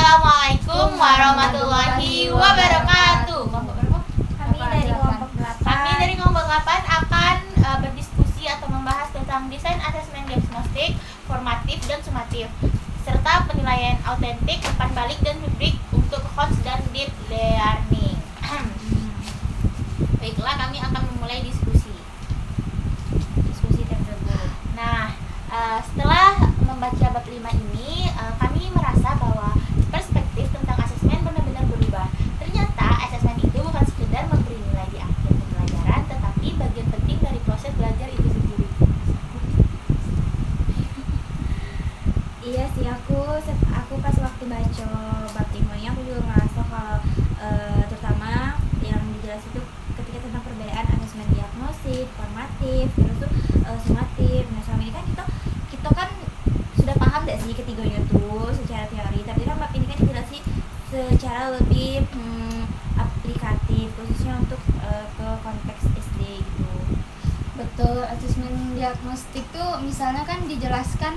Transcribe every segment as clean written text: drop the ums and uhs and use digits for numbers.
Assalamualaikum warahmatullahi wabarakatuh. Kelompok berapa? Kami dari kelompok 8 akan berdiskusi atau membahas tentang desain asesmen diagnostik, formatif dan sumatif, serta penilaian autentik, umpan balik dan rubrik untuk host dan deep learning. Baiklah, kami akan memulai diskusi tersebut. Nah, setelah membaca bab 5 ini, kami merasa bahwa perspektif tentang asesmen benar-benar berubah. Ternyata asesmen itu bukan sekedar memberi nilai di akhir pembelajaran, tetapi bagian penting dari proses belajar itu sendiri. Iya sih, aku pas waktu baca bab 5 ini aku juga ngerasa kalau terutama yang dijelas itu ketika tentang perbedaan asesmen diagnostik, formatif, terus tuh sumatif. Nah, selama ini kan kita kan sudah paham gak sih ketiganya tuh secara teori, tapi kan bab ini kan dijelasin secara lebih aplikatif, khususnya untuk ke konteks SD gitu. Betul, asesmen diagnostik tuh misalnya kan dijelaskan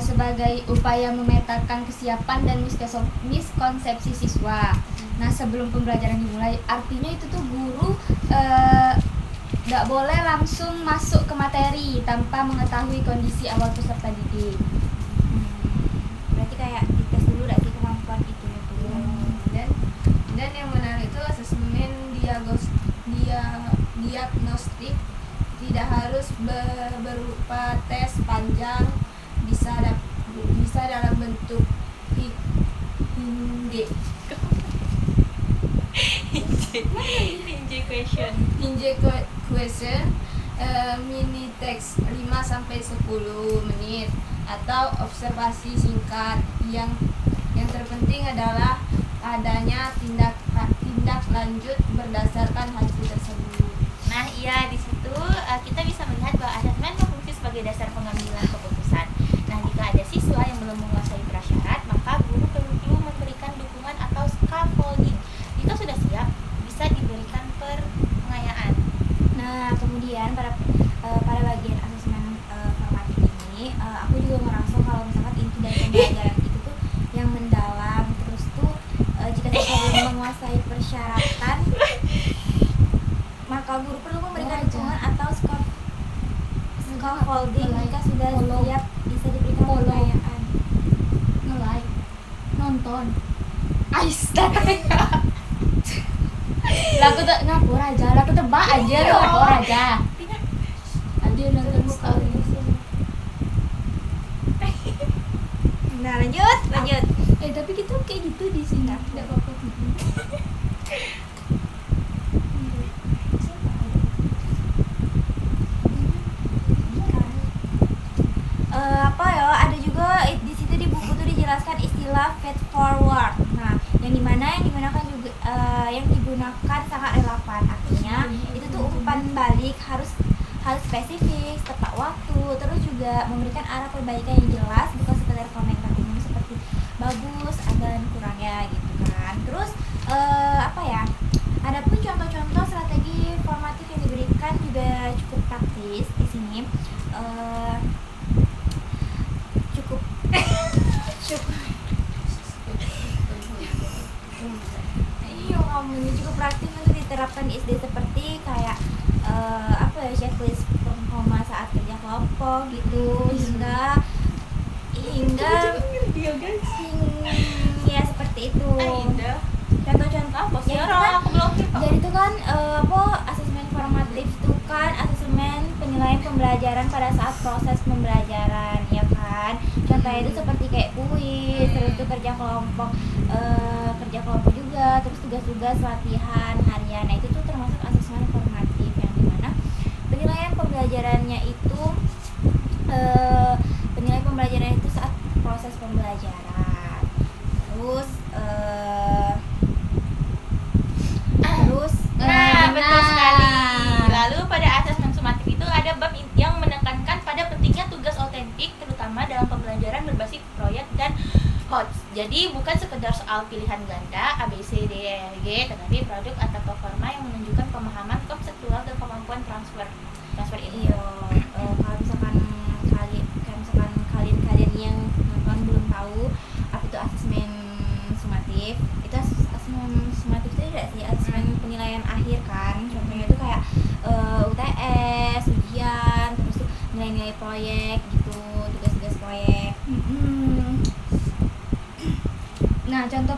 sebagai upaya memetakan kesiapan dan miskonsepsi siswa. Nah, sebelum pembelajaran dimulai, artinya itu tuh guru nggak boleh langsung masuk ke materi tanpa mengetahui kondisi awal peserta didik. Berarti kayak dites dulu gak sih kemampuan itu tuh. Dan yang menarik itu asesmen diagnostik tidak harus berupa tes panjang, bisa dalam bentuk hinge question, mini text 5-10 menit, atau observasi singkat. Yang terpenting adalah adanya tindak lanjut berdasarkan hasil tersebut. Nah, iya, di situ kita bisa melihat bahwa asesmen berfungsi sebagai dasar pengambilan keputusan. Nah, jika ada siswa yang belum menguasai prasyarat, maka guru perlu memberikan dukungan atau scaffolding. Jika sudah siap, bisa diberikan pengayaan. Nah, kemudian pada bagian asesmen formatif ini, aku juga merasa kalau misalkan inti dari pembelajaran itu tuh yang mendalam, terus tuh jika siswa belum menguasai persyaratan, maka guru perlu memberikan dukungan atau scaffolding. Jika sudah siap, bisa diberikan pengayaan. Nge-like, nonton, astaga. Laku tuh ngapur aja, laku tebak aja, ngapur aja. Aduh, nonton story. Nah, lanjut. Tapi kita kayak gitu di sini. Tidak apa-apa. Ada juga di situ di buku tuh dijelaskan istilah feed forward. Nah, yang dimana kan juga yang digunakan sangat relevan. Artinya itu tuh umpan balik harus spesifik, tepat waktu, terus juga memberikan arah perbaikan yang jelas, bukan sekedar komentar umum seperti bagus, ada dan kurangnya gitu kan. Terus adapun contoh-contoh strategi formatif yang diberikan juga cukup praktis di sini. Ini cukup praktis untuk diterapkan di SD, seperti kayak checklist performa saat kerja kelompok gitu, hingga ya seperti itu. Contoh-contoh ya itu kan, jadi itu kan asesmen formatif itu kan asesmen penilaian pembelajaran pada saat proses pembelajaran, ya kan. Contohnya itu seperti kayak kuis, terus itu kerja kelompok juga, terus tugas-tugas latihan harian. Nah, itu tuh termasuk asesmen formatif yang dimana penilaian pembelajarannya itu saat proses pembelajaran. Betul sekali. Lalu pada asesmen sumatif itu ada bab yang menekankan pada pentingnya tugas autentik, terutama dalam pembelajaran berbasis proyek dan HOTS. Jadi bukan sekedar soal pilihan ganda A, B, C, D, E, F, G, tetapi produk atau performa yang menunjukkan pemahaman konseptual dan kemampuan transfer ini. Kalau misalkan kalian yang nonton belum tahu apa itu asesmen Nah, contoh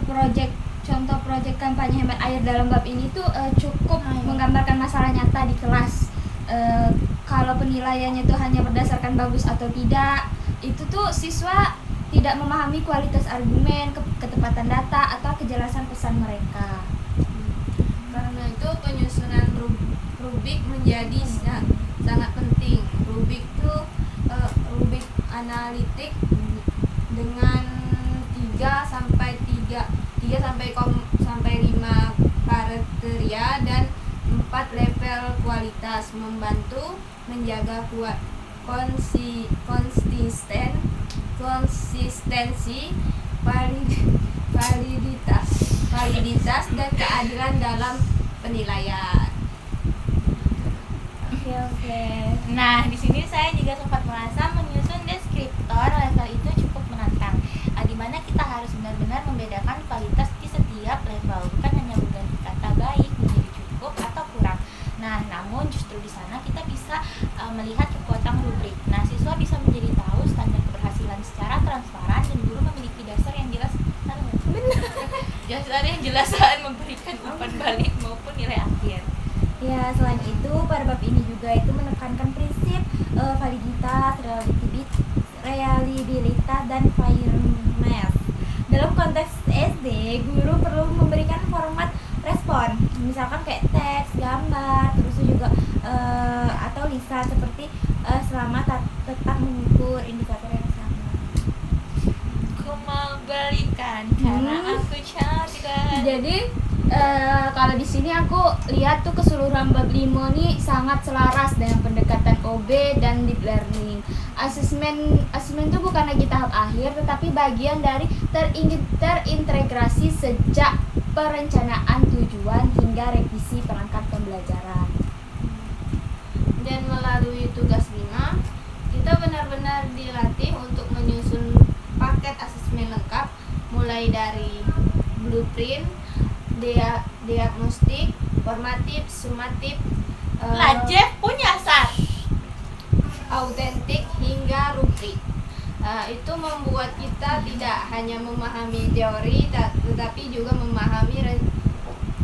proyek kampanye hemat air dalam bab ini tuh cukup menggambarkan masalah nyata di kelas. Kalau penilaiannya tuh hanya berdasarkan bagus atau tidak, itu tuh siswa tidak memahami kualitas argumen, ketepatan data atau kejelasan pesan mereka. Karena itu penyusunan rubrik menjadi sangat penting. Rubrik itu rubrik analitik dengan 3 sampai 5 kriteria dan 4 level kualitas, membantu menjaga konsistensi, validitas dan keadilan dalam penilaian. Oke. Nah, di sini saya juga sempat merasa menyusun deskriptor level itu cukup menantang. Di mana kita harus benar-benar membedakan kualitas di setiap level, bukan hanya mengganti kata baik menjadi cukup atau kurang. Nah, namun justru di sana kita bisa melihat kekuatan rubrik. Nah, siswa bisa menjadi tahu standar keberhasilan secara transparan dan guru memiliki dasar yang jelas. Dasar yang jelas saat memberikan umpan balik maupun nilai akhir. Ya, selain itu pada bab ini juga itu menekankan prinsip validitas, reliabilitas, dan fairness. Dalam konteks SD, guru perlu memberikan format respon, misalkan kayak teks, gambar, terus juga atau lisan seperti selama tetap mengukur indikator yang sama. Aku mau balikan karena aku cantik. Jadi kalau di sini aku lihat tuh keseluruhan bab 5 nih sangat selaras dengan pendekatan OB dan deep learning. Asesmen itu bukan lagi tahap akhir, tetapi bagian dari terintegrasi sejak perencanaan tujuan hingga revisi perangkat pembelajaran. Dan melalui tugas 5, kita benar-benar dilatih untuk menyusun paket asesmen lengkap, mulai dari blueprint, diagnostik, formatif, sumatif, Jeff punya sar. autentik hingga rubrik. Itu membuat kita tidak hanya memahami teori, tetapi juga memahami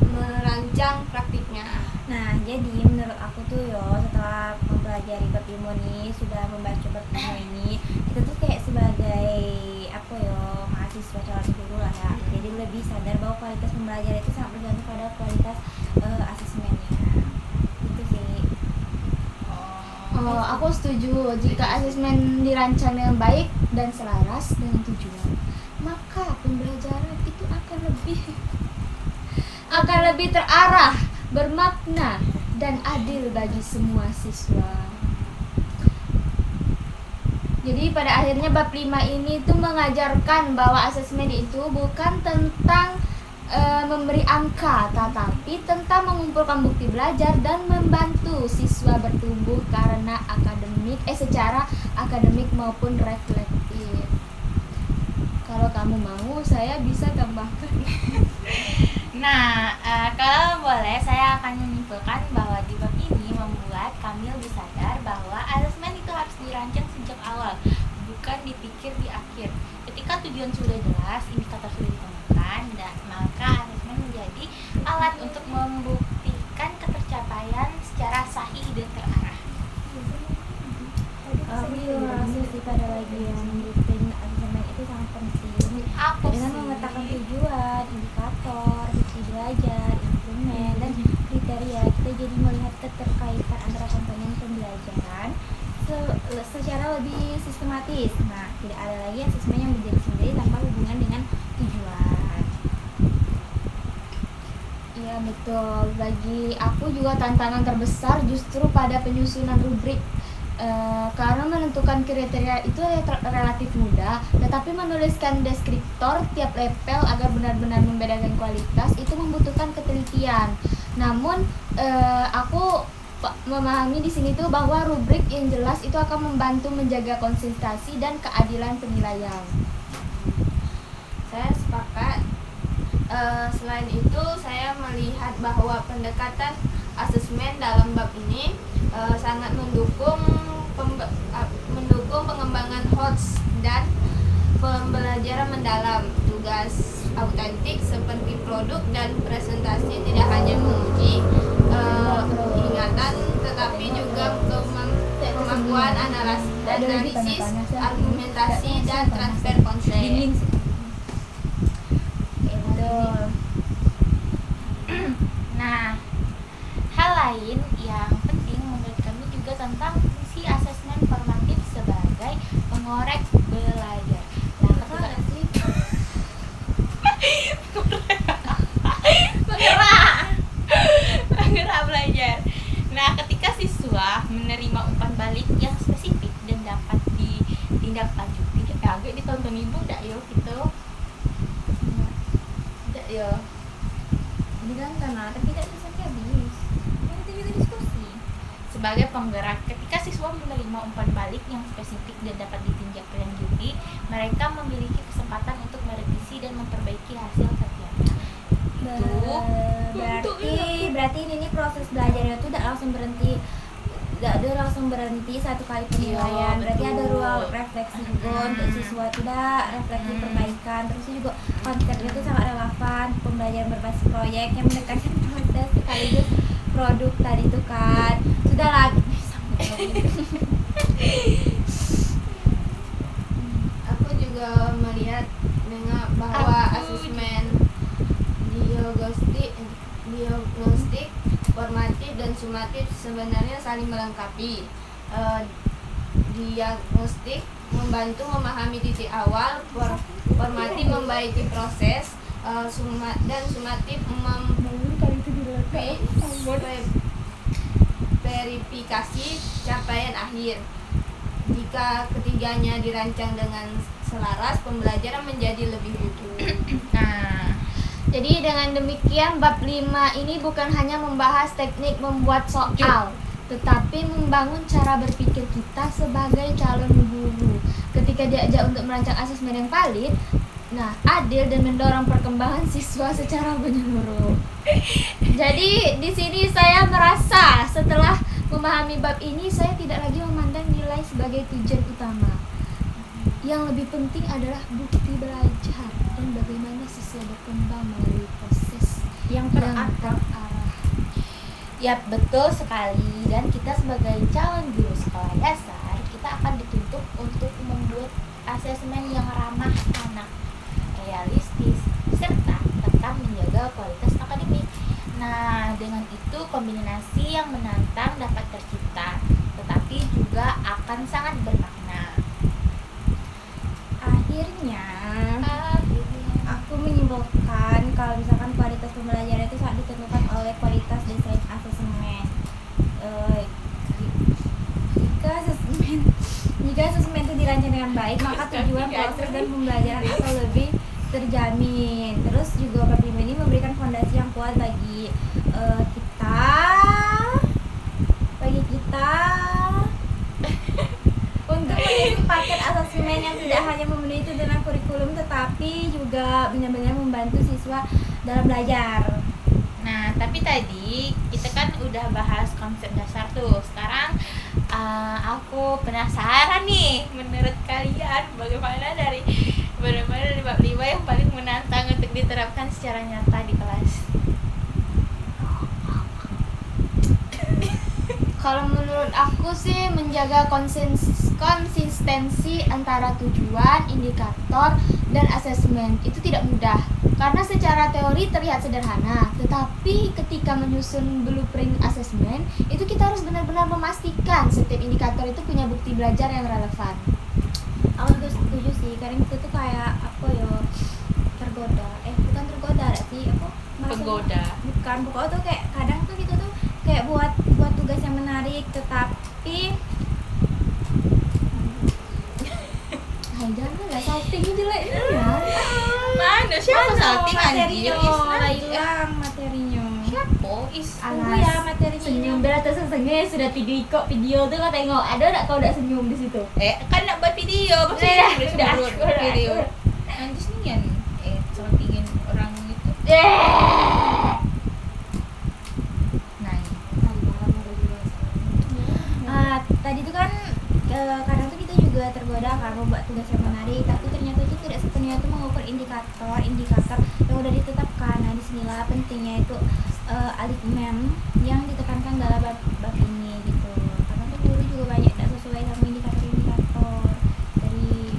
merancang praktiknya. Nah, jadi menurut aku tuh setelah mempelajari bab ilmu ini, sudah membaca bab ilmu ini, kita tuh kayak sebagai mahasiswa calon guru lah ya. Jadi lebih sadar bahwa kualitas pembelajaran itu sangat bergantung pada kualitas asesmennya. Itu sih. Aku setuju, jika asesmen dirancang dengan baik dan selaras dengan tujuan, maka pembelajaran itu akan lebih terarah, bermakna, dan adil bagi semua siswa. Jadi pada akhirnya bab 5 ini tuh mengajarkan bahwa asesmen itu bukan tentang memberi angka, tetapi tentang mengumpulkan bukti belajar dan membantu siswa bertumbuh secara akademik maupun reflektif. Kalau kamu mau, saya bisa tambahkan. Nah, kalau boleh saya akan menyimpulkan bahwa di bab ini membuat kami lebih sadar bahwa asesmen itu harus dirancang sejak awal, bukan dipikir di akhir. Ketika tujuan sudah jelas, indikator sudah ditemukan, dan maka asesmen menjadi alat untuk membuktikan ketercapaian secara sahih dan terarah. Aku juga rasa sih pada bagian blueprint asesmen itu sangat penting. Dengan memetakan tujuan, indikator, bukti belajar, instrumen, dan kriteria, kita jadi melihat keterkaitan antara komponen pembelajaran secara lebih sistematis. Nah, tidak ada lagi asesmen yang berdiri sendiri tanpa hubungan dengan tujuan. Iya betul, bagi aku juga tantangan terbesar justru pada penyusunan rubrik. Karena menentukan kriteria itu relatif mudah, tetapi menuliskan deskriptor tiap level agar benar-benar membedakan kualitas itu membutuhkan ketelitian. Namun aku memahami di sini tuh bahwa rubrik yang jelas itu akan membantu menjaga konsistensi dan keadilan penilaian. Saya sepakat. Selain itu, saya melihat bahwa pendekatan asesmen dalam bab ini sangat mendukung pengembangan HOTS dan pembelajaran mendalam. Tugas autentik seperti produk dan presentasi tidak hanya menguji ingatan tetapi juga kemampuan analisis, argumentasi dan transfer konsep. Betul. Nah, hal lain yang penting menurut kami juga tentang fungsi asesmen formatif sebagai pengorek belajar. Nah, ketika penggerak belajar. Nah, ketika siswa menerima umpan balik yang spesifik dan dapat ditindaklanjuti, agak ditonton ibu ndak yo gitu. Ndak yo. Ditonton lah, tapi tidak bisa habis. Nanti juga diskusi. Sebagai penggerak, ketika siswa menerima umpan balik yang spesifik dan dapat ditindaklanjuti, mereka memiliki kesempatan untuk merevisi dan memperbaiki hasil kerjanya. Berarti ini proses belajarnya itu tidak langsung berhenti, tidak ada langsung berhenti satu kali penilaian. Iya, Berarti betul. ada ruang refleksi juga untuk siswa, tidak refleksi perbaikan. Terus juga konsepnya itu sangat relevan, pembelajaran berbasis proyek yang menekankan proses sekaligus produk tadi itu kan. Sudah lagi Aku juga melihat bahwa asesmen diagnostik, formatif dan sumatif sebenarnya saling melengkapi. Diagnostik membantu memahami titik awal, formatif membaiki proses, dan sumatif verifikasi capaian akhir. Jika ketiganya dirancang dengan selaras, pembelajaran menjadi lebih utuh. Nah, jadi dengan demikian bab 5 ini bukan hanya membahas teknik membuat soal, tetapi membangun cara berpikir kita sebagai calon guru. Ketika diajak untuk merancang asesmen yang valid, adil dan mendorong perkembangan siswa secara menyeluruh. Jadi di sini saya merasa setelah memahami bab ini, saya tidak lagi memandang nilai sebagai tujuan utama. Yang lebih penting adalah bukti belajar dan bagaimana siswa berkembang melalui proses yang terarah. Ya, betul sekali. Dan kita sebagai calon guru sekolah dasar, kita akan dituntut untuk membuat asesmen yang ramah anak, realistis, serta tetap menjaga kualitas akademik. Nah, dengan itu kombinasi yang menantang dapat tercipta, tetapi juga akan sangat bermakna. Akhirnya aku menyimpulkan kalau misalkan kualitas pembelajaran itu sangat ditentukan oleh kualitas desain asesmen. Jika asesmen itu dirancang dengan baik, maka tujuan proses dan pembelajaran akan lebih terjamin. Terus juga bab 5 ini memberikan fondasi yang kuat bagi kita untuk menyusun paket asesmen yang tidak hanya memenuhi tuntutan kurikulum, tetapi juga benar-benar membantu siswa dalam belajar. Nah, tapi tadi kita kan udah bahas konsep dasar tuh. Sekarang aku penasaran nih, menurut kalian bagaimana dari bab 5 yang paling menantang untuk diterapkan secara nyata di kelas? Kalau menurut aku sih menjaga konsistensi antara tujuan, indikator, dan asesmen itu tidak mudah. Karena secara teori terlihat sederhana, tetapi ketika menyusun blueprint asesmen, itu kita harus benar-benar memastikan setiap indikator itu punya bukti belajar yang relevan. Aku juga setuju sih, karena itu tuh kayak apa ya, tergoda. Bukan tergoda sih, aku merasa- Penggoda. Bukan, pokoknya tuh kayak kadang tuh kita tuh kayak buat tugas yang menarik, tetapi Jangan lah, saltingnya jelek ya. Mana siapa salting materinya? anjir? Hilang materinya. Siapa? Tunggu ya materinya. Senyum berat sesengnya sudah 3 ikut video tuh kau tengok. Ada tak kau tak senyum di situ? Kan nak buat video, pasti Udah, buat video. Nanti sinian saltingin orang itu. Tadi tuh kan kadang tuh kita juga tergoda kan membuat tugas yang menarik, tapi ternyata itu tidak sepenuhnya itu mengukur indikator indikator yang udah ditetapkan. Nah, disinilah pentingnya itu aligmen yang ditekankan dalam bab ini gitu. Karena tuh guru juga banyak tidak sesuai sama indikator-indikator dari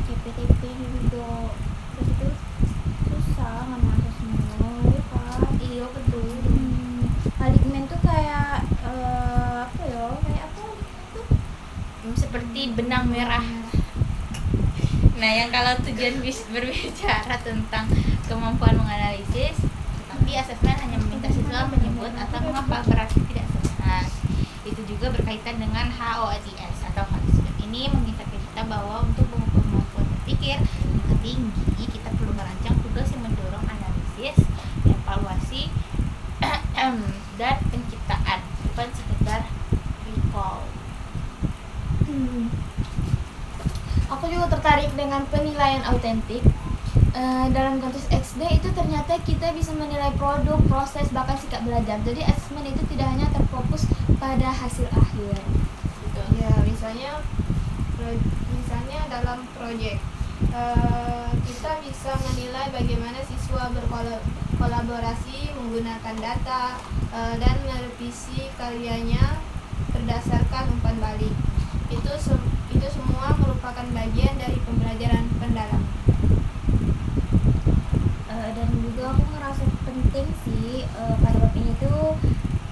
KPTP juga. Terus itu susah nggak masuk semua, ya kan? Iya betul. Aligmen tuh kayak apa ya? Kayak apa? Seperti benang merah. Nah, yang kalau tujuan berbicara tentang kemampuan menganalisis, tapi asesmen hanya meminta siswa menyebut atau menghafal berarti tidak sempurna. Itu juga berkaitan dengan HOATS atau Hotspot. Ini mengingatkan kita bahwa untuk mengukur kemampuan berpikir yang tinggi, kita perlu merancang tugas yang mendorong analisis, evaluasi, dan penciptaan, bukan sekedar recall. Aku juga tertarik dengan penilaian autentik. Dalam konteks XD itu ternyata kita bisa menilai produk, proses, bahkan sikap belajar. Jadi asesmen itu tidak hanya terfokus pada hasil akhir. Ya, misalnya dalam proyek kita bisa menilai bagaimana siswa berkolaborasi menggunakan data dan merevisi karyanya berdasarkan umpan balik. Itu semua merupakan bagian dari pembelajaran pendalam. Dan juga aku ngerasa penting sih pada bab ini tuh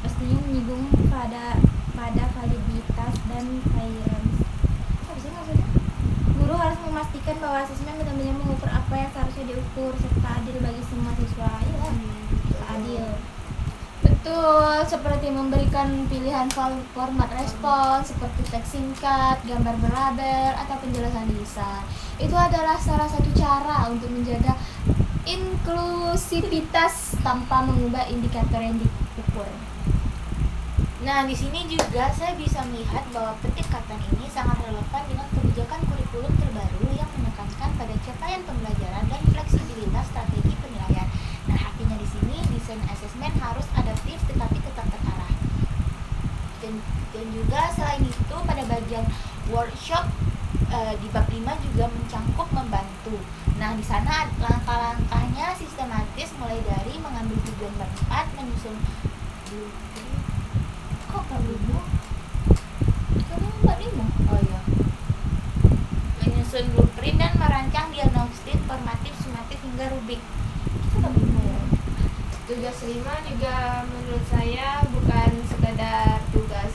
pastinya menyinggung pada validitas dan fairness. Apa sih maksudnya? Guru harus memastikan bahwa asesmen benar-benar mengukur apa yang seharusnya diukur serta adil bagi semua siswa. Iya, adil. Betul, seperti memberikan pilihan format respon seperti teks singkat, gambar berlabel, atau penjelasan lisan. Itu adalah salah satu cara untuk menjaga inklusivitas tanpa mengubah indikator yang diukur. Nah, di sini juga saya bisa melihat bahwa pendekatan ini sangat relevan dengan kebijakan kurikulum terbaru yang menekankan pada capaian pembelajaran dan fleksibilitas strategi penilaian. Nah, artinya di sini desain asesmen harus adaptif tetapi tetap terarah. Dan juga selain itu pada bagian workshop di bab 5 juga mencangkup membantu. Nah, di sana langkah-langkahnya sistematis mulai dari mengambil tujuan bab 4, menyusun bab 5? Karena bab 5. Oh iya. Menyusun blueprint dan merancang diagnostik formatif, sumatif hingga rubik. Itu bab 5 ya. Tugas 5 juga menurut saya bukan sekedar tugas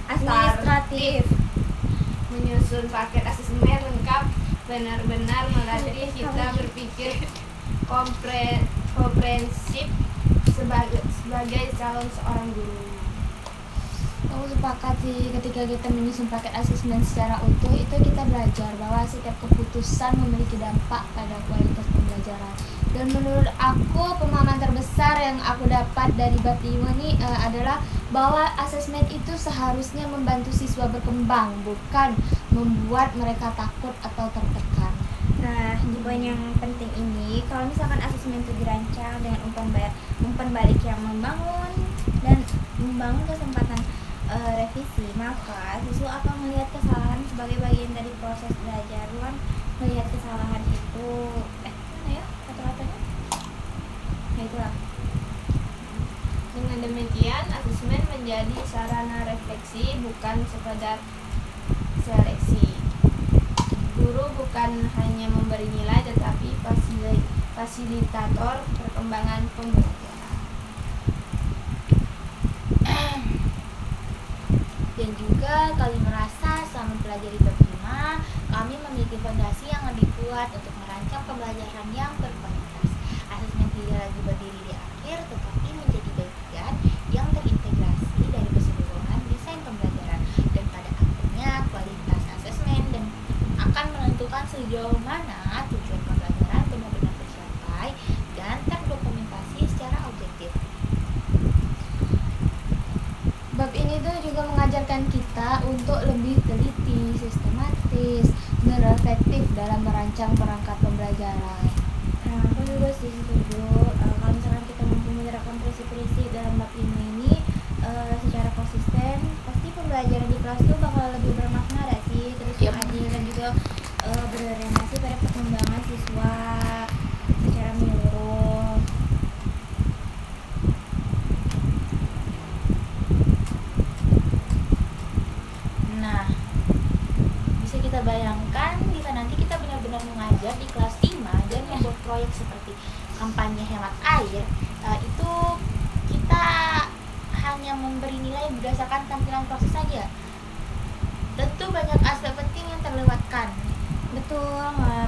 Administratif. Menyusun paket asesmen lengkap benar-benar melatih kita berpikir komprehensif sebagai calon seorang guru. Aku sepakat sih, ketika kita menyusun paket asesmen secara utuh itu kita belajar bahwa setiap keputusan memiliki dampak pada kualitas pembelajaran. Dan menurut aku pemahaman terbesar yang aku dapat dari bab 5 ini adalah bahwa asesmen itu seharusnya membantu siswa berkembang, bukan membuat mereka takut atau tertekan. Nah, di poin yang penting ini, kalau misalkan asesmen itu dirancang dengan umpan balik yang membangun kesempatan revisi, maka siswa akan melihat kesalahan sebagai bagian dari proses belajar, bukan melihat kesalahan itu mana ya kata-katanya? Nah, itulah. Dengan demikian, asesmen menjadi sarana refleksi, bukan sekedar seleksi. Guru bukan hanya memberi nilai, tetapi fasilitator perkembangan pembelajaran. Dan juga kami merasa selama mempelajari bab 5, kami memiliki fondasi yang lebih kuat untuk merancang pembelajaran yang berkualitas. Asesmen tidak lagi berdiri di akhir, tetapi menjadi bagian yang terintegrasi dari keseluruhan desain pembelajaran. Dan pada akhirnya kualitas asesmen dan akan menentukan sejauh mana tujuan pembelajaran benar-benar tercapai dan terdokumentasi secara objektif. Bab ini tuh juga mengajarkan kita untuk lebih teliti, sistematis, dan efektif dalam merancang perangkat pembelajaran. Nah, aku juga sih setuju. Kalau misalkan kita mampu menerapkan prinsip-prinsip dalam bab 5 ini secara konsisten, pasti pembelajaran di kelas itu bakal lebih bermakna sih, terus adil dan juga siswa secara menyeluruh. Nah, bisa kita bayangkan jika nanti kita benar-benar mengajar di kelas 5 dan membuat proyek seperti kampanye hemat air, itu kita hanya memberi nilai berdasarkan tampilan proses saja. Tentu banyak aspek penting yang terlewatkan. Betul,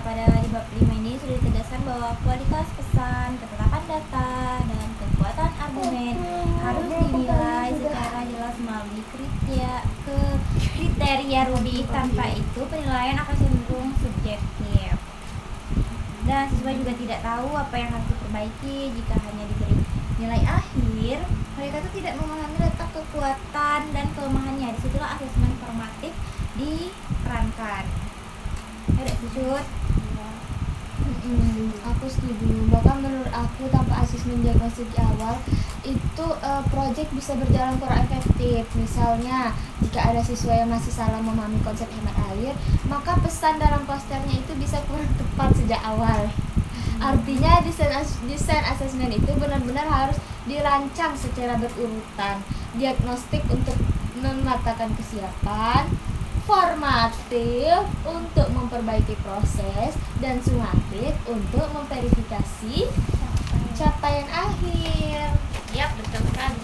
pada di bab 5 ini sudah ditegaskan bahwa kualitas pesan, ketetapan data, dan kekuatan argumen harus dinilai secara jelas melalui kriteria Rubik. Tanpa itu penilaian akan cenderung subjektif. Dan siswa juga tidak tahu apa yang harus diperbaiki. Jika hanya diberi nilai akhir, mereka itu tidak memahami letak kekuatan dan kelemahannya. Disitulah asesmen formatif diperankan. Ada sujud. Aku setuju. Bahkan menurut aku tanpa asesmen diagnostik di awal itu proyek bisa berjalan kurang efektif. Misalnya jika ada siswa yang masih salah memahami konsep hemat air, maka pesan dalam posternya itu bisa kurang tepat sejak awal. Artinya desain asesmen itu benar-benar harus dirancang secara berurutan. Diagnostik untuk mematakan kesiapan, formatif untuk memperbaiki proses, dan sumatif untuk memverifikasi capaian akhir. Yap, betul sekali.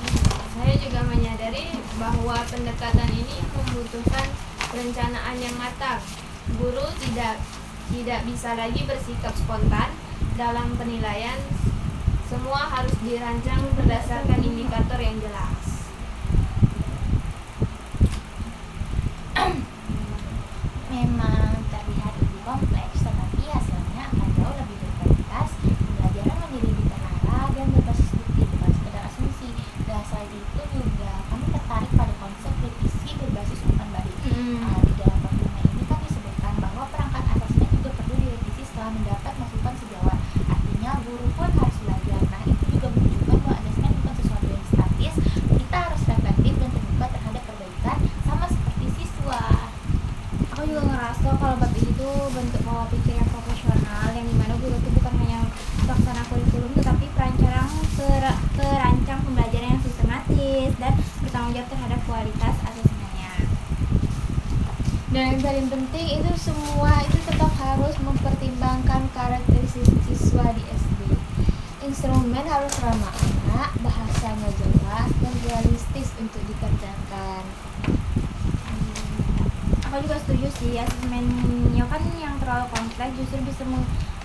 Saya juga menyadari bahwa pendekatan ini membutuhkan perencanaan yang matang. Guru tidak bisa lagi bersikap spontan dalam penilaian. Semua harus dirancang berdasarkan indikator yang jelas. Memang terlihat lebih kompleks, tetapi hasilnya akan jauh lebih berkualitas. Pembelajaran menjadi lebih terarah dan berbasis bukti, bukan sekedar asumsi. Dan selain itu juga kami tertarik pada konsep revisi berbasis umpan balik. Di dalam bab 5 ini kan disebutkan bahwa perangkat asesmen juga perlu direvisi setelah mendapat masukan sejawat. Artinya guru pun harus belajar. Nah, itu juga menunjukkan bahwa asesmen bukan sesuatu yang statis. Kita harus reflektif dan terbuka terhadap perbaikan, sama seperti siswa. Aku juga ngerasa kalau bab ini tuh bentuk pola pikir yang profesional, yang dimana guru itu bukan hanya pelaksana kurikulum tetapi perancang pembelajaran yang sistematis dan bertanggung jawab terhadap kualitas asesmennya. Dan yang paling penting itu semua itu tetap harus mempertimbangkan karakteristik siswa di SD. Instrumen harus ramah anak, bahasanya jelas dan realistis untuk dikerjakan. Aku juga setuju sih, asesmennya kan yang terlalu kompleks justru bisa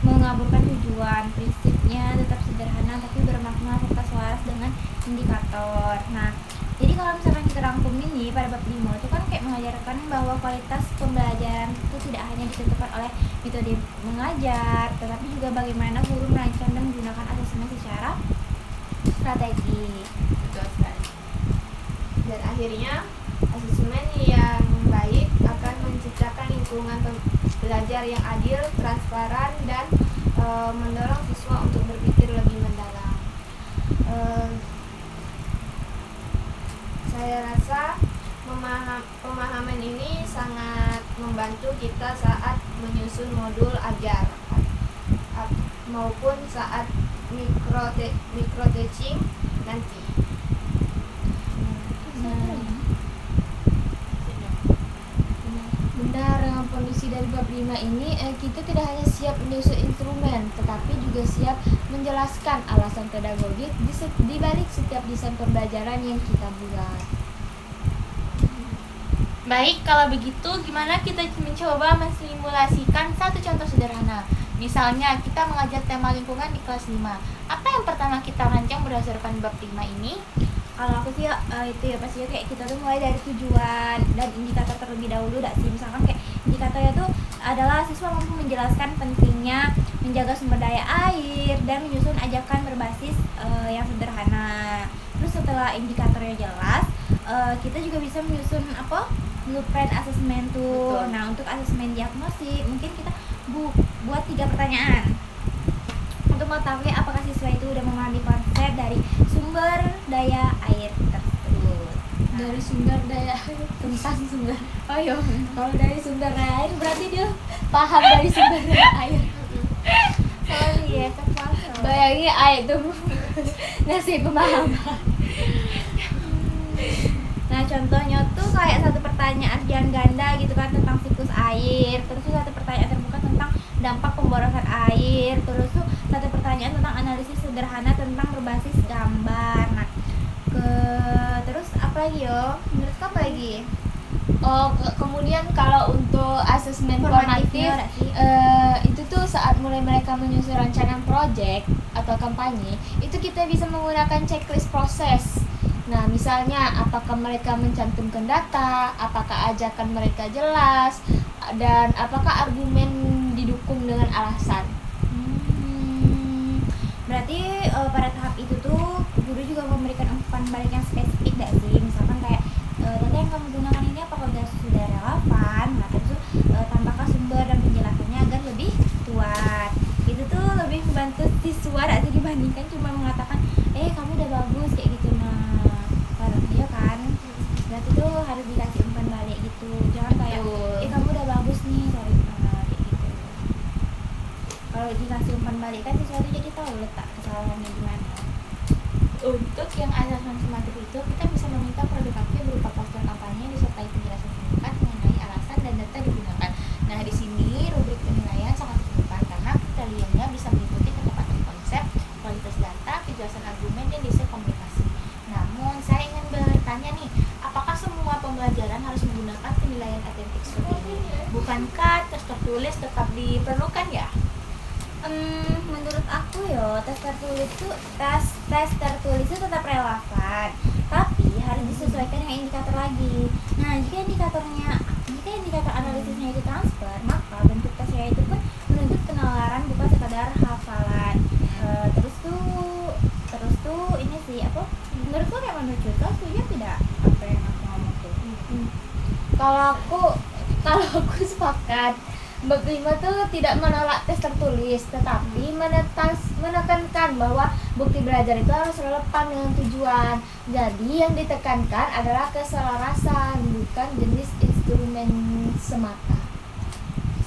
mengaburkan tujuan. Prinsipnya tetap sederhana tapi bermakna serta selaras dengan indikator. Nah, jadi kalau misalkan kita rangkum ini pada bab 5 itu kan kayak mengajarkan bahwa kualitas pembelajaran itu tidak hanya ditentukan oleh metode mengajar, tetapi juga bagaimana guru merancang dan menggunakan asesmen secara strategi. Betul sekali. Dan akhirnya asesmen yang baik akan menciptakan lingkungan belajar yang adil, transparan, dan mendorong siswa untuk berpikir lebih mendalam. Saya rasa pemahaman ini sangat membantu kita saat menyusun modul ajar maupun saat micro teaching nanti. Benar, dengan kondisi dari bab 5 ini kita tidak hanya siap menyusun instrumen, tetapi juga siap menjelaskan alasan pedagogik di balik setiap desain pembelajaran yang kita buat. Baik, kalau begitu gimana kita mencoba mensimulasikan satu contoh sederhana. Misalnya kita mengajar tema lingkungan di kelas 5. Apa yang pertama kita rancang berdasarkan bab 5 ini? Kalau aku sih itu ya pastinya kayak kita tuh mulai dari tujuan dan indikator terlebih dahulu sih. Misalkan kayak indikatornya tuh adalah siswa mampu menjelaskan pentingnya menjaga sumber daya air dan menyusun ajakan berbasis yang sederhana. Terus setelah indikatornya jelas, kita juga bisa menyusun blueprint asesmen tuh. Betul. Nah, untuk asesmen diagnosis mungkin kita buat 3 pertanyaan untuk mengetahui apakah siswa itu udah memahami konsep dari sumber daya air tersebut. Dari sumber daya air, tentang sumber. Oh iya, kalau dari sumber daya air berarti dia paham dari sumber daya air. Bayangin Ai tuh ngasih pemahaman. Nah contohnya tuh kayak satu pertanyaan yang ganda gitu kan tentang siklus air, terus tuh satu pertanyaan terbuka tentang dampak pemborosan air, terus tuh satu pertanyaan tentang analisis sederhana tentang berbasis gambar. Nah terus apa lagi yo? Menurut kamu apa lagi? Kemudian kalau untuk asesmen formatif Formatifnya ada sih. itu tuh saat mulai mereka menyusun rancangan project atau kampanye, itu kita bisa menggunakan checklist proses. Nah, misalnya apakah mereka mencantumkan data, apakah ajakan mereka jelas, dan apakah argumen didukung dengan alasan. Berarti pada tahap itu tuh guru juga memberikan umpan balik yang spesifik gak sih? Misalkan kayak data yang kamu gunakan ini apakah sudah relevan? Nah terus tambahkan sumber dan penjelasannya agar lebih kuat. Itu tuh lebih membantu siswa gak sih dibandingkan cuma mengatakan kamu udah bagus kayak gitu. Nah iya kan? Berarti tuh harus dikasih umpan balik gitu. Jangan kayak kamu udah bagus nih cari kayak gitu. Kalau dikasih umpan balik kan siswa tuh jadi tahu letak kesalahannya di mana. Untuk yang asesmen sumatif itu, kita bisa meminta produk aktif berupa poster kampanye yang disertai penjelasan singkat mengenai alasan dan data digunakan. Nah, di sini rubrik penilaian sangat diperlukan karena penilaiannya bisa meliputi ketepatan konsep, kualitas data, kejelasan argumen, dan desain komunikasi. Namun, saya ingin bertanya nih, apakah semua pembelajaran harus menggunakan penilaian otentik seperti ini? Bukankah tes tertulis tetap diperlukan ya? Menurut aku tes tertulis itu tetap relevan, tapi harus disesuaikan dengan indikator lagi. Nah, jika indikator analisisnya itu transfer, maka bentuk tesnya itu pun menuntut penalaran bukan sekadar hafalan. Terus tuh ini sih apa? Menurutku kayak menurut Cuca, setuju tidak apa yang aku ngomong tuh? Kalau aku sepakat. Bab 5 tuh tidak menolak tes tertulis, tetapi menekankan bahwa bukti belajar itu harus relevan dengan tujuan. Jadi yang ditekankan adalah keselarasan, bukan jenis instrumen semata.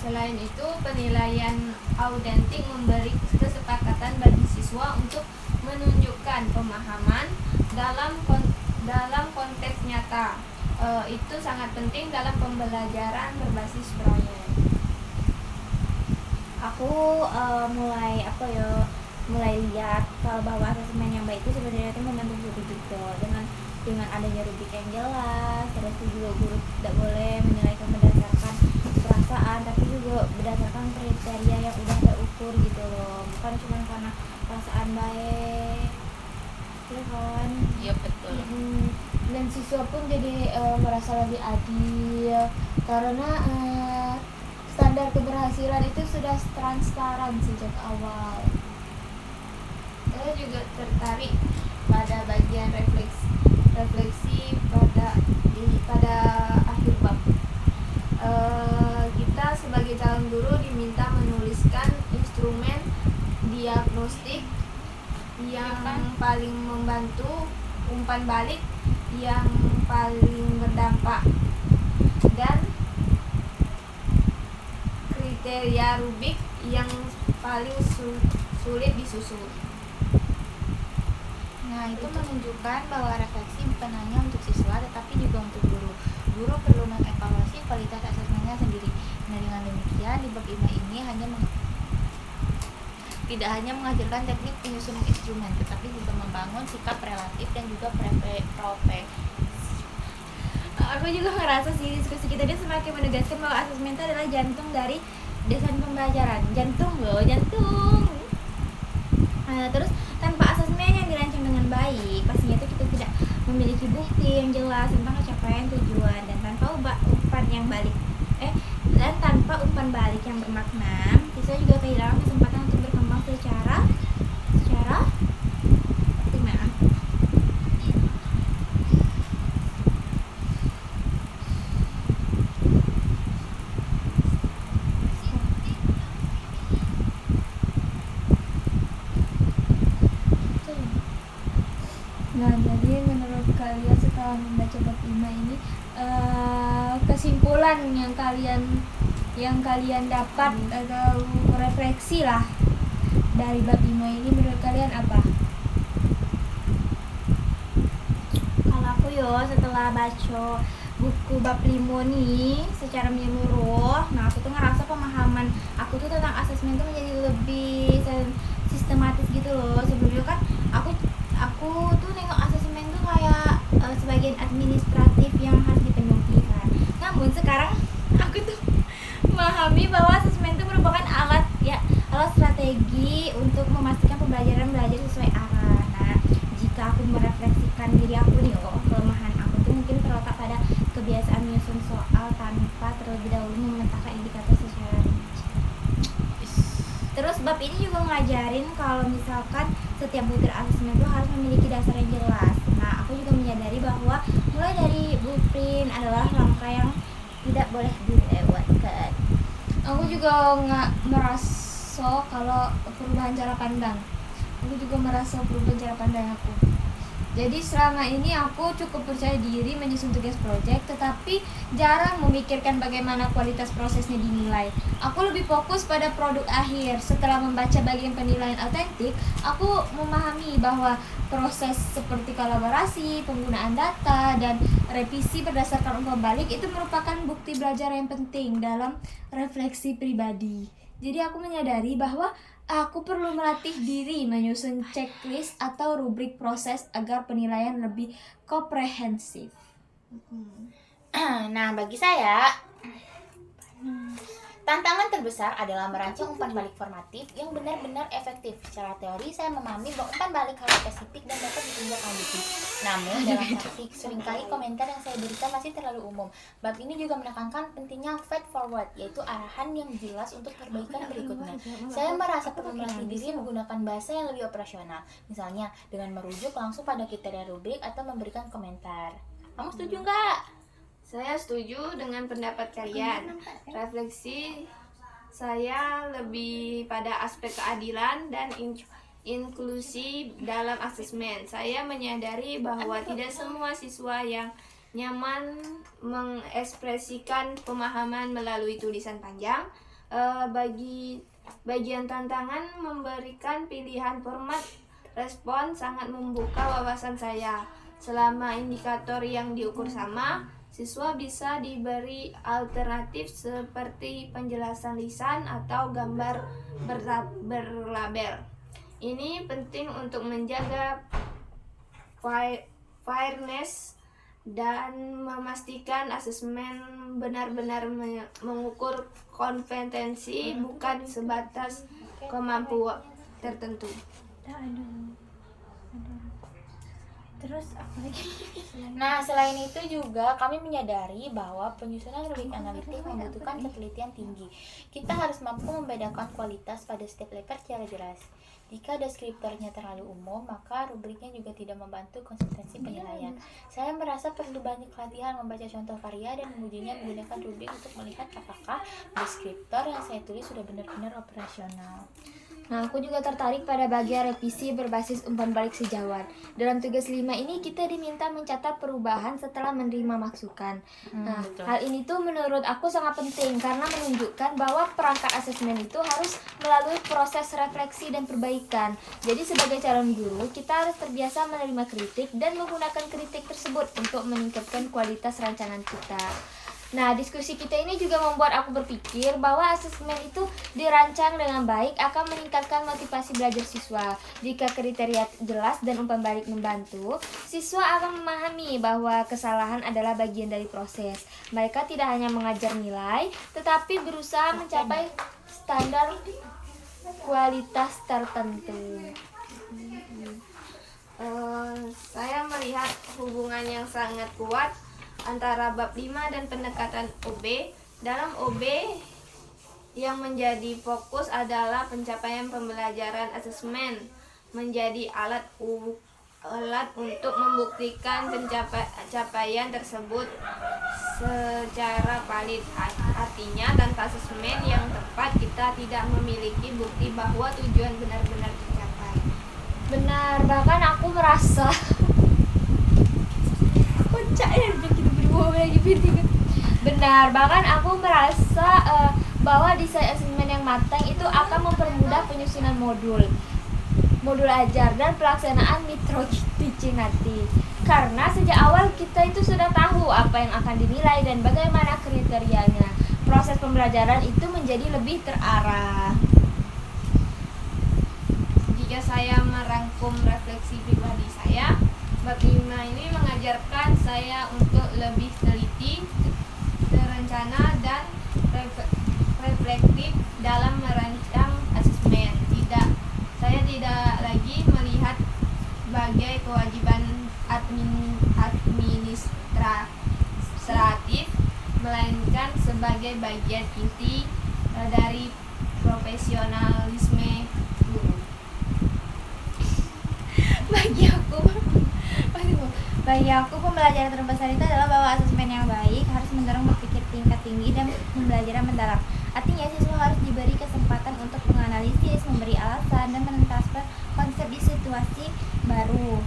Selain itu, penilaian autentik memberi kesepakatan bagi siswa untuk menunjukkan pemahaman dalam konteks nyata. Itu sangat penting dalam pembelajaran berbasis proyek. Aku mulai lihat kalau bahwa asesmen yang baik itu sebenarnya itu membantu guru juga dengan adanya rubrik yang jelas. Terus juga guru tidak boleh menilaikan berdasarkan perasaan, tapi juga berdasarkan kriteria yang udah terukur gitu loh, bukan cuma karena perasaan baik ya kan. Iya betul. Dan siswa pun jadi merasa lebih adil karena standar keberhasilan itu sudah transparan sejak awal. Saya juga tertarik pada bagian refleksi pada akhir bab. Kita sebagai calon guru diminta menuliskan instrumen diagnostik yang paling membantu, umpan balik yang paling berdampak, dan kriteria rubik yang paling sulit disusun. Nah, itu menunjukkan bahwa refleksi bukan hanya untuk siswa tetapi juga untuk guru. Guru perlu mengevaluasi kualitas asesmennya sendiri. Nah, dengan demikian di bab 5 ini tidak hanya mengajarkan teknik penyusunan instrumen, tetapi juga membangun sikap relatif dan juga profesi. Aku juga ngerasa sih diskusi kita ini semakin menegaskan bahwa asesmen itu adalah jantung dari desain pembelajaran. Jantung. Terus tanpa asesmen yang dirancang dengan baik, pastinya itu kita tidak memiliki bukti yang jelas tentang capaian tujuan, dan tanpa umpan balik yang bermakna, siswa juga kehilangan kesempatan untuk berkembang secara optimal. Nah, jadi menurut kalian setelah membaca bab 5 ini, kesimpulan yang kalian dapat atau refleksi lah dari bab 5 ini menurut kalian apa? Kalau aku setelah baca buku bab 5 nih secara menyeluruh, nah aku tuh ngerasa pemahaman aku tuh tentang asesmen tuh menjadi lebih sistematis gitu loh. Sebelumnya kan aku tuh nengok asesmen tuh kayak sebagian administratif yang harus dipenuhi kan. Namun sekarang aku tuh memahami bahwa asesmen itu merupakan alat strategi untuk memastikan pembelajaran belajar sesuai arah. Nah, jika aku merefleksikan diri aku nih, kelemahan aku tuh mungkin terletak pada kebiasaan menyusun soal tanpa terlebih dahulu memetakan indikator secara rinci. Terus bab ini juga ngajarin kalau misalkan setiap butir asesmen itu harus memiliki dasar yang jelas. Nah, aku juga menyadari bahwa mulai dari blueprint adalah langkah yang tidak boleh dilewatkan. Aku juga nggak merasa kalau perubahan cara pandang. Aku juga merasa perubahan cara pandang aku. Jadi selama ini aku cukup percaya diri menyusun tugas proyek, tetapi jarang memikirkan bagaimana kualitas prosesnya dinilai. Aku lebih fokus pada produk akhir. Setelah membaca bagian penilaian autentik, aku memahami bahwa proses seperti kolaborasi, penggunaan data, dan revisi berdasarkan umpan balik itu merupakan bukti belajar yang penting dalam refleksi pribadi. Jadi aku menyadari bahwa aku perlu melatih diri menyusun checklist atau rubrik proses agar penilaian lebih komprehensif. Nah, bagi saya tantangan terbesar adalah merancang umpan balik formatif yang benar-benar efektif. Secara teori, saya memahami bahwa umpan balik harus spesifik dan dapat ditindaklanjuti. Namun, dalam praktik, seringkali komentar yang saya berikan masih terlalu umum. Bab ini juga menekankan pentingnya feed forward, yaitu arahan yang jelas untuk perbaikan berikutnya. Saya merasa perlu melatih diri menggunakan bahasa yang lebih operasional, misalnya dengan merujuk langsung pada kriteria rubrik atau memberikan komentar. Kamu setuju nggak? Saya setuju dengan pendapat kalian. Refleksi saya lebih pada aspek keadilan dan inklusi dalam asesmen. Saya menyadari bahwa tidak semua siswa yang nyaman mengekspresikan pemahaman melalui tulisan panjang. Bagian tantangan memberikan pilihan format respon sangat membuka wawasan saya. Selama indikator yang diukur sama, siswa bisa diberi alternatif seperti penjelasan lisan atau gambar berlabel. Ini penting untuk menjaga fairness dan memastikan asesmen benar-benar mengukur kompetensi, bukan sebatas kemampuan tertentu. Terus apa lagi? Nah, selain itu juga kami menyadari bahwa penyusunan rubrik analitik membutuhkan ketelitian tinggi. Kita harus mampu membedakan kualitas pada setiap level secara jelas. Jika deskriptornya terlalu umum, maka rubriknya juga tidak membantu konsistensi penilaian. Saya merasa perlu banyak latihan membaca contoh karya dan mengujinya menggunakan rubrik untuk melihat apakah deskriptor yang saya tulis sudah benar-benar operasional. Nah, aku juga tertarik pada bagian revisi berbasis umpan balik sejawat. Dalam tugas 5 ini kita diminta mencatat perubahan setelah menerima masukan. Betul. Hal ini tuh menurut aku sangat penting karena menunjukkan bahwa perangkat asesmen itu harus melalui proses refleksi dan perbaikan. Jadi sebagai calon guru, kita harus terbiasa menerima kritik dan menggunakan kritik tersebut untuk meningkatkan kualitas rancangan kita. Nah, diskusi kita ini juga membuat aku berpikir bahwa asesmen itu dirancang dengan baik akan meningkatkan motivasi belajar siswa. Jika kriteria jelas dan umpan balik membantu, siswa akan memahami bahwa kesalahan adalah bagian dari proses. Mereka tidak hanya mengajar nilai, tetapi berusaha mencapai standar kualitas tertentu. Saya melihat hubungan yang sangat kuat antara bab 5 dan pendekatan OB. Dalam OB yang menjadi fokus adalah pencapaian pembelajaran asesmen menjadi alat untuk membuktikan pencapaian tersebut secara valid. Artinya tanpa asesmen yang tepat kita tidak memiliki bukti bahwa tujuan benar-benar tercapai. Benar, bahkan aku merasa benar, bahkan aku merasa bahwa desain asesmen yang matang itu akan mempermudah penyusunan modul ajar dan pelaksanaan micro teaching nanti. Karena sejak awal kita itu sudah tahu apa yang akan dinilai dan bagaimana kriterianya. Proses pembelajaran itu menjadi lebih terarah. Jika saya merangkum refleksi pribadi saya, bab 5 ini mengajarkan saya untuk lebih teliti, terencana, dan reflektif dalam merancang asesmen. Saya tidak lagi melihat sebagai kewajiban administratif, melainkan sebagai bagian inti dari profesionalisme guru. Bagi aku pembelajaran terbesar itu adalah bahwa asesmen yang baik harus mendorong berpikir tingkat tinggi dan pembelajaran mendalam. Artinya siswa harus diberi kesempatan untuk menganalisis, memberi alasan, dan mentransfer konsep di situasi baru.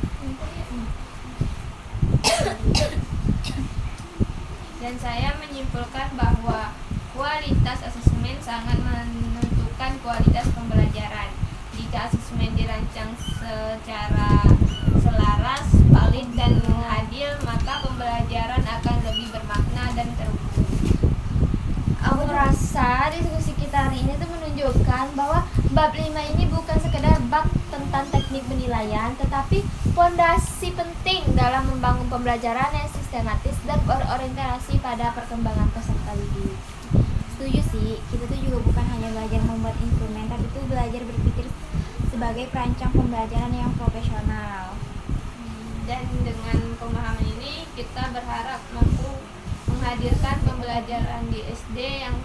Dan saya menyimpulkan bahwa kualitas asesmen sangat menentukan kualitas pembelajaran. Jika asesmen dirancang secara selaras, valid, dan adil, maka pembelajaran akan lebih bermakna dan terukur. Aku rasa diskusi kita hari ini tuh menunjukkan bahwa bab 5 ini bukan sekedar bab tentang teknik penilaian, tetapi fondasi penting dalam membangun pembelajaran yang sistematis dan berorientasi pada perkembangan peserta didik. Setuju sih, kita tuh juga bukan hanya belajar membuat instrumen, tapi tuh belajar berpikir sebagai perancang pembelajaran yang profesional. Dan dengan pemahaman ini kita berharap mampu menghadirkan pembelajaran di SD yang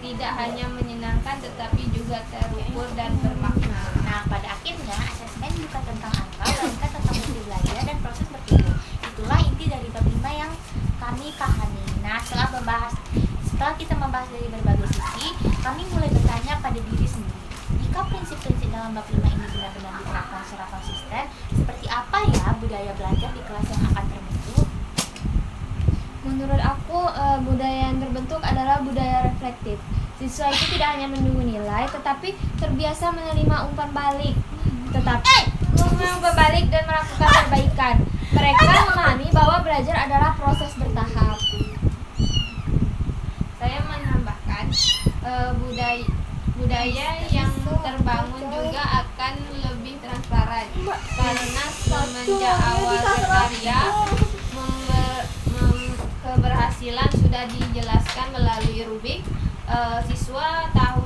tidak hanya menyenangkan tetapi juga terukur dan bermakna. Nah, pada akhirnya asesmen bukan tentang angka, melainkan tentang bukti belajar dan proses berpikir. Itulah inti dari bab 5 yang kami pahami. Nah, setelah kita membahas dari berbagai sisi, kami mulai bertanya pada diri sendiri. Jika prinsip-prinsip dalam bab 5 ini benar-benar diterapkan secara konsisten, seperti apa ya budaya belajar di kelas yang akan terbentuk? Menurut aku, budaya yang terbentuk adalah budaya reflektif. Siswa itu tidak hanya menunggu nilai, tetapi terbiasa menerima umpan balik, dan melakukan perbaikan. Mereka memahami bahwa belajar adalah proses bertahap. Saya menambahkan budaya yang terbangun juga akan lebih transparan karena semenjak awal berkarya keberhasilan sudah dijelaskan melalui rubrik. Siswa tahu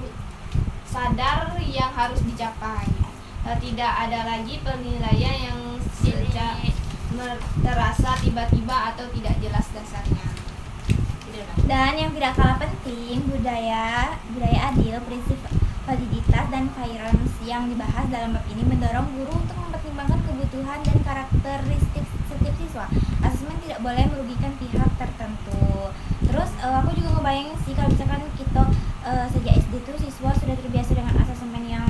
sadar yang harus dicapai. Tidak ada lagi penilaian yang terasa tiba-tiba atau tidak jelas dasarnya. Dan yang tidak kalah penting, budaya adil, prinsip validitas, dan fairness yang dibahas dalam bab ini mendorong guru untuk mempertimbangkan kebutuhan dan karakteristik setiap siswa. Asesmen tidak boleh merugikan pihak tertentu. Terus aku juga ngebayangin sih kalau misalkan kita sejak SD tuh siswa sudah terbiasa dengan asesmen yang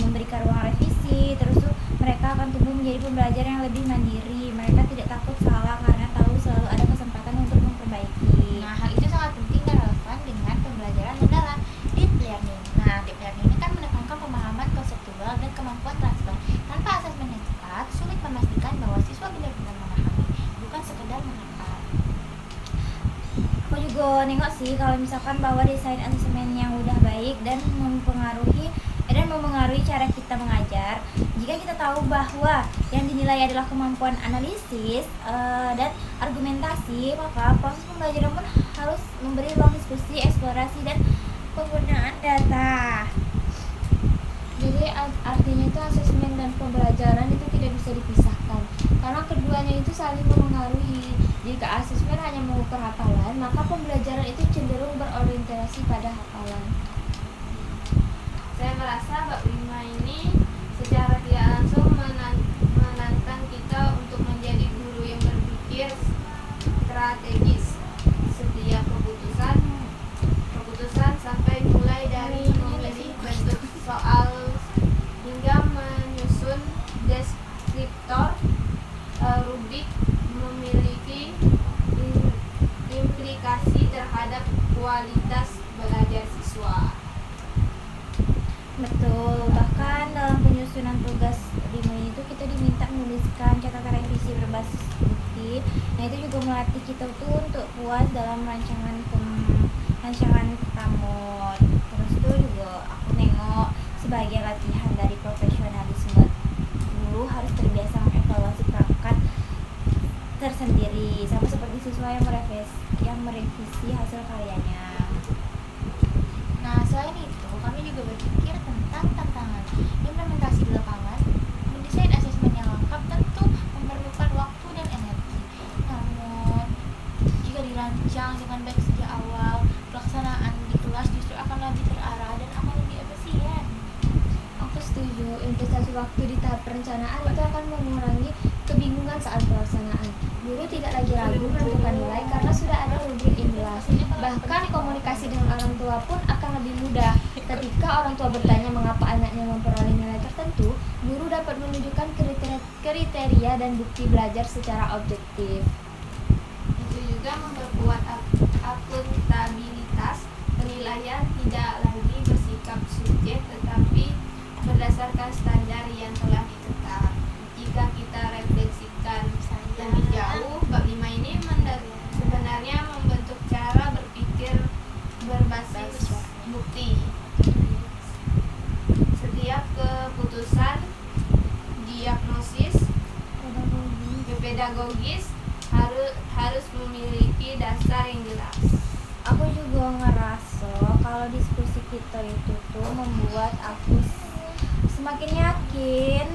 memberikan ruang revisi, terus tuh mereka akan tumbuh menjadi pembelajar yang lebih mandiri. Mereka tidak takut salah karena tahu selalu ada kesempatan untuk memperbaiki. Nah, hal itu sangat penting dan relevan dengan pembelajaran mendalam, deep learning. Nah, deep learning ini kan menekankan pemahaman konseptual dan kemampuan transfer. Tanpa asesmen yang tepat, sulit memastikan bahwa siswa benar-benar memahami, bukan sekedar menghafal. Aku juga nengok sih kalau misalkan bahwa desain asesmen yang udah baik dan mempengaruhi cara kita mengajar. Jika kita tahu bahwa yang dinilai adalah kemampuan analisis dan argumentasi, maka proses pembelajaran pun harus memberi ruang diskusi, eksplorasi, dan penggunaan data. Jadi artinya itu asesmen dan pembelajaran itu tidak bisa dipisahkan karena keduanya itu saling memengaruhi. Jika asesmen hanya mengukur hafalan, maka pembelajaran itu cenderung berorientasi pada hafalan. Saya merasa bab 5 ini secara tidak langsung menantang kita untuk menjadi guru yang berpikir strategis. Setiap keputusan sampai mulai dari memilih bentuk soal hingga menyusun deskriptor rubrik memiliki implikasi terhadap kualitas belajar Nah itu juga melatih kita tuh untuk puas dalam rancangan tamot. Terus tuh juga aku nengok sebagai latihan dari profesionalisme, guru harus terbiasa mengevaluasi perangkat tersendiri, sama seperti siswa yang merevisi hasil karyanya. Nah, selain itu, kami juga berpikir tentang tantangan implementasi di lapangan. Mendesain asesmen yang lengkap tentu memerlukan waktu dan energi. Namun, jika dirancang dengan baik sejak awal, pelaksanaan di kelas justru akan lebih terarah dan akan lebih efisien. Aku setuju, investasi waktu di tahap perencanaan itu akan mengurangi kebingungan saat pelaksanaan. Guru tidak lagi ragu menentukan nilai karena sudah ada rubrik yang jelas. Bahkan komunikasi dengan orang tua pun akan lebih mudah. Ketika orang tua bertanya mengapa anaknya memperoleh nilai tertentu, guru dapat menunjukkan kriteria dan bukti belajar secara objektif. Itu juga memperkuat akuntabilitas. Penilaian tidak lagi bersikap subjek tetapi berdasarkan standar yang telah ditetap. Jika kita refleksikan lebih jauh, bab 5 ini sebenarnya membentuk cara berpikir berbasis bukti. Setiap keputusan diagnosis pedagogis harus memiliki dasar yang jelas. Aku juga ngerasa kalau diskusi kita itu tuh membuat aku semakin yakin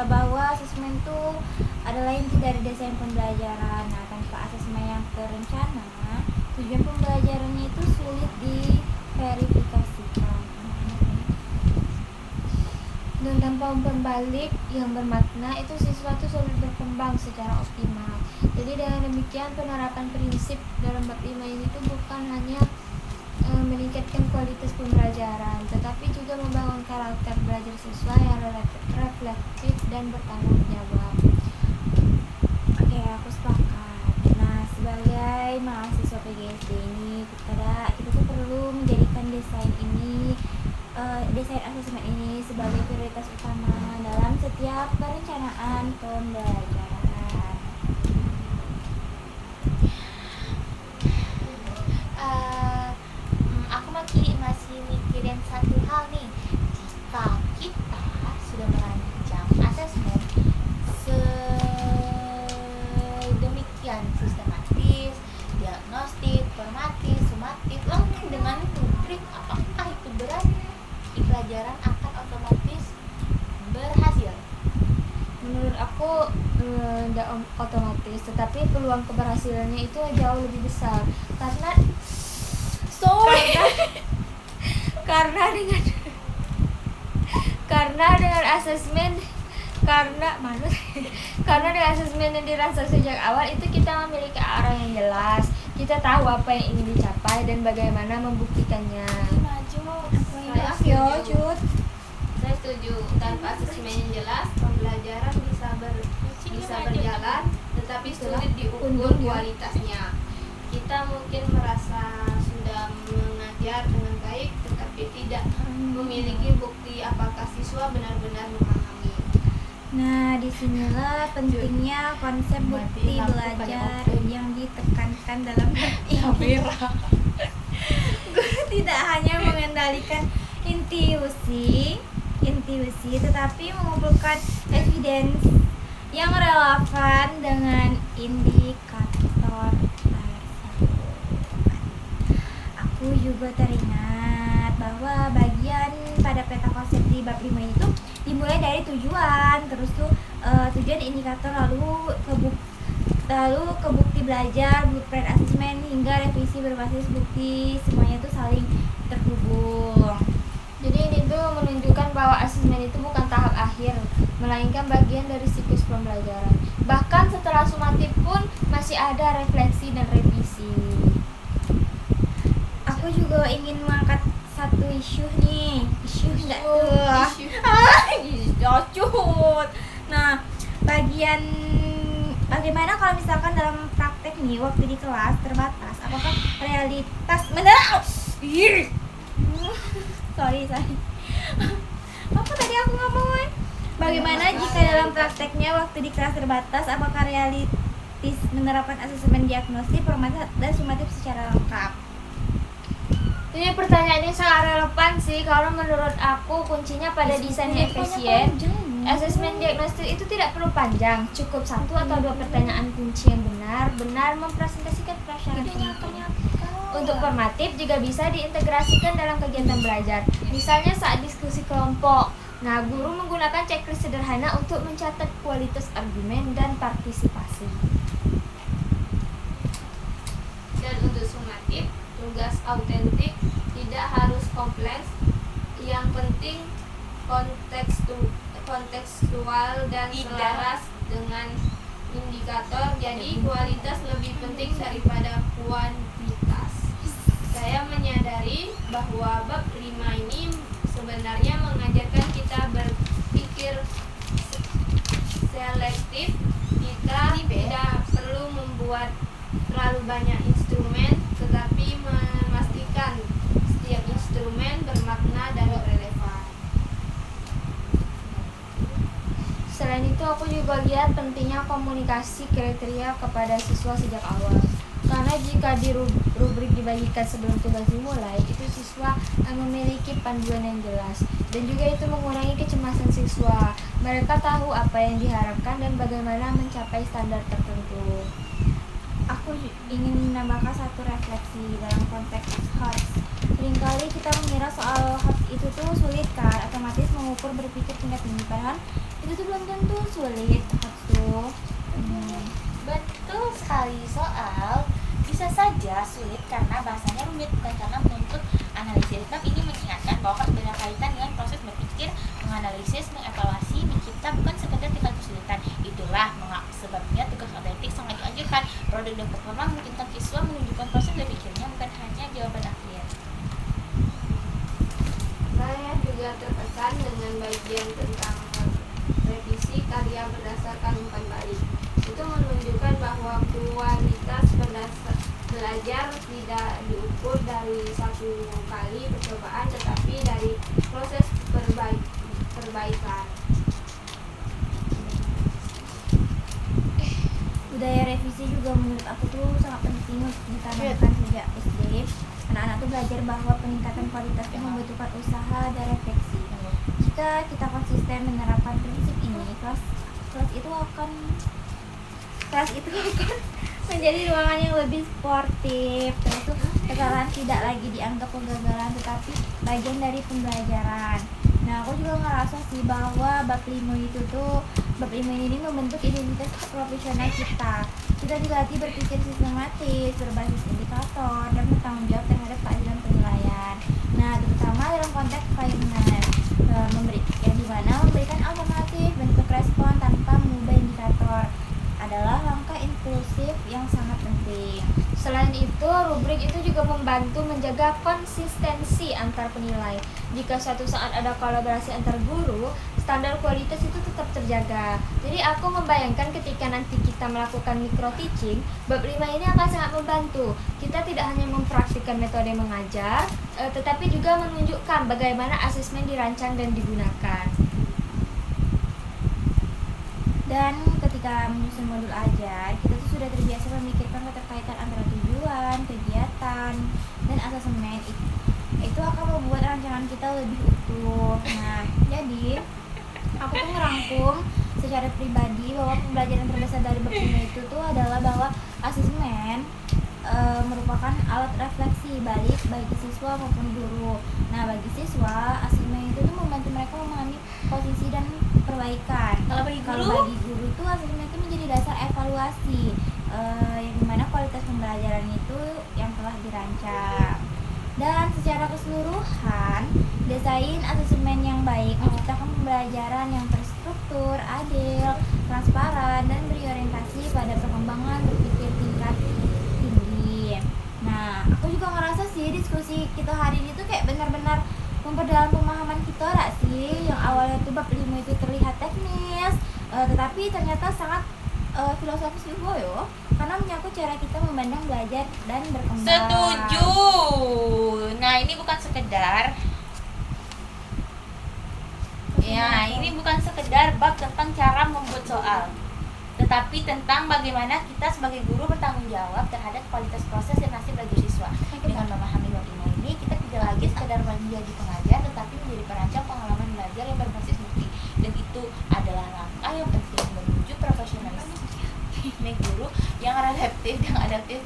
bahwa asesmen itu adalah inti dari desain pembelajaran. Nah, tanpa asesmen yang terencana, tujuan pembelajarannya itu sulit diverifikasikan. Dan tanpa umpan balik yang bermakna, itu siswa itu sulit berkembang secara optimal. Jadi dengan demikian penerapan prinsip dalam bab 5 ini tuh bukan hanya meningkatkan kualitas pembelajaran, tetapi juga membangun karakter belajar siswa yang reflektif dan bertanggung jawab. Oke, aku sepakat. Nah, sebagai mahasiswa PGSD ini, kita tuh perlu menjadikan desain asesmen ini sebagai prioritas utama dalam setiap perencanaan pembelajaran. Aku masih mikirin satu hal nih. Jika kita sudah merancang asesmen sedemikian sistematis, diagnostik, formatif, sumatif, lengkap dengan rubrik, apakah itu berarti pelajaran akan otomatis berhasil? Menurut aku tidak otomatis, tetapi peluang keberhasilannya itu jauh lebih besar karena dengan asesmen yang dirancang sejak awal itu kita memiliki arah yang jelas, kita tahu apa yang ingin dicapai dan bagaimana membuktikannya. Saya setuju. Tanpa asesmen yang jelas, pembelajaran bisa berjalan, tetapi sulit diukur kualitasnya. Kita mungkin merasa sudah mengajar dengan baik, tetapi tidak memiliki bukti apakah siswa benar-benar memahami. Nah, disinilah pentingnya konsep bukti belajar yang ditekankan dalam Guru tidak hanya mengendalikan intuisi, tetapi mengumpulkan evidence yang relevan dengan indikator tersebut. Aku juga teringat bahwa bagian pada peta konsep di bab 5 itu dimulai dari tujuan, terus tuh tujuan indikator, lalu ke bukti belajar, blueprint asesmen, hingga revisi berbasis bukti, semuanya tuh saling terhubung. Jadi ini tuh menunjukkan bahwa asesmen itu bukan tahap akhir, melainkan bagian dari siklus pembelajaran. Bahkan setelah sumatif pun masih ada refleksi dan revisi. Aku juga ingin mengangkat satu isu nih. Nah, bagaimana kalau misalkan dalam praktek nih, waktu di kelas terbatas, apakah realitas sorry apa tadi aku ngomongin? Bagaimana jika dalam prakteknya waktu di kelas terbatas, apakah praktis menerapkan asesmen diagnostik, formatif, dan sumatif secara lengkap. Ini pertanyaan ini sangat relevan sih, kalau menurut aku kuncinya pada desain yang efisien. Asesmen diagnostik itu tidak perlu panjang, cukup 1 atau 2 pertanyaan kunci yang benar-benar mempresentasikan prasyarat penting. Untuk formatif juga bisa diintegrasikan dalam kegiatan belajar, misalnya saat diskusi kelompok. Nah, guru menggunakan checklist sederhana untuk mencatat kualitas argumen dan partisipasi. Dan untuk sumatif, tugas autentik tidak harus kompleks, yang penting kontekstual dan selaras dengan indikator. Jadi kualitas lebih penting daripada kuantitas. Saya menyadari bahwa bab 5 ini sebenarnya mengajarkan kita berpikir selektif. Kita tidak perlu membuat terlalu banyak instrumen, tetapi memastikan setiap instrumen bermakna dan relevan. Selain itu, aku juga lihat pentingnya komunikasi kriteria kepada siswa sejak awal. Karena jika di rubrik dibagikan sebelum tugas dimulai, itu siswa memiliki panduan yang jelas. Dan juga itu mengurangi kecemasan siswa. Mereka tahu apa yang diharapkan dan bagaimana mencapai standar tertentu. Aku ingin menambahkan satu refleksi dalam konteks HOTS. Seringkali kita mengira soal HOTS itu tuh sulit kan, otomatis mengukur berpikir tingkat tinggi, padahal itu tuh belum tentu sulit HOTS tuh. Betul sekali, soal bisa saja sulit karena bahasanya rumit, bukan karena menuntut analisis. Bab ini mengingatkan bahwa harus berkaitan dengan proses berpikir, menganalisis, mengevaluasi, mencipta, bukan sekedar tingkat kesulitan. Itulah sebabnya tugas autentik sangat dianjurkan. Produk dan performa memungkinkan siswa menunjukkan proses berpikirnya, bukan hanya jawaban akhir. Saya juga terkesan dengan bagian tentang revisi karya berdasarkan umpan balik. Itu menunjukkan bahwa kualitas belajar tidak diukur dari satu kali percobaan, tetapi dari proses perbaikan. Budaya revisi juga menurut aku tuh sangat penting untuk ditanamkan sejak SD. Anak-anak tuh belajar bahwa peningkatan kualitas itu membutuhkan usaha dan refleksi. Jika kita konsisten menerapkan prinsip ini, kelas itu akan menjadi ruangan yang lebih sportif. Terus tuh kesalahan tidak lagi dianggap kegagalan, tetapi bagian dari pembelajaran. Nah, aku juga ngerasa sih bahwa bab 5 ini membentuk identitas profesional kita. Kita dilatih berpikir sistematis, berbasis indikator, dan bertanggung jawab terhadap keadilan penilaian. Nah, terutama dalam konteks fairness, yang dimana memberikan alternatif bentuk respon tanpa mengubah indikator adalah langkah inklusif yang sangat penting. Selain itu, rubrik itu juga membantu menjaga konsistensi antar penilai. Jika suatu saat ada kolaborasi antar guru, standar kualitas itu tetap terjaga. Jadi aku membayangkan ketika nanti kita melakukan micro teaching, bab 5 ini akan sangat membantu. Kita tidak hanya mempraktikkan metode mengajar, tetapi juga menunjukkan bagaimana asesmen dirancang dan digunakan. Dan ketika menyusun modul ajar, kita tuh sudah terbiasa memikirkan keterkaitan antara tujuan, kegiatan, dan asesmen. Itu akan membuat rancangan kita lebih utuh. Nah, jadi aku tuh ngerangkum secara pribadi bahwa pembelajaran terbesar dari bab 5 itu tuh adalah bahwa asesmen merupakan alat refleksi balik bagi siswa maupun guru. Nah, bagi siswa, asesmen itu tuh membantu mereka memahami posisi dan perbaikan. Kalau bagi guru tuh asesmen itu menjadi dasar evaluasi, yang dimana kualitas pembelajaran itu yang telah dirancang. Dan secara keseluruhan, desain asesmen yang baik menciptakan pembelajaran yang terstruktur, adil, transparan, dan berorientasi pada perkembangan berpikir tingkat tinggi. Nah, aku juga ngerasa sih diskusi kita hari ini tuh kayak benar-benar memperdalam pemahaman kita gak sih? Yang awalnya tuh bab 5 itu terlihat teknis, tetapi ternyata sangat filosofis juga yo, karena menyangkut cara kita memandang, belajar, dan berkembang. Setuju. Nah, ini bukan sekedar ini bukan sekedar bab tentang cara membuat soal, tetapi tentang bagaimana kita sebagai guru bertanggung jawab terhadap kualitas proses dan nasib belajar siswa. Dengan memahami bab 5 ini, kita tidak lagi sekedar menjadi pengajar, tetapi menjadi perancang pengalaman belajar yang berbasis bukti. Dan itu adalah langkah yang penting menuju profesionalisme guru yang adaptif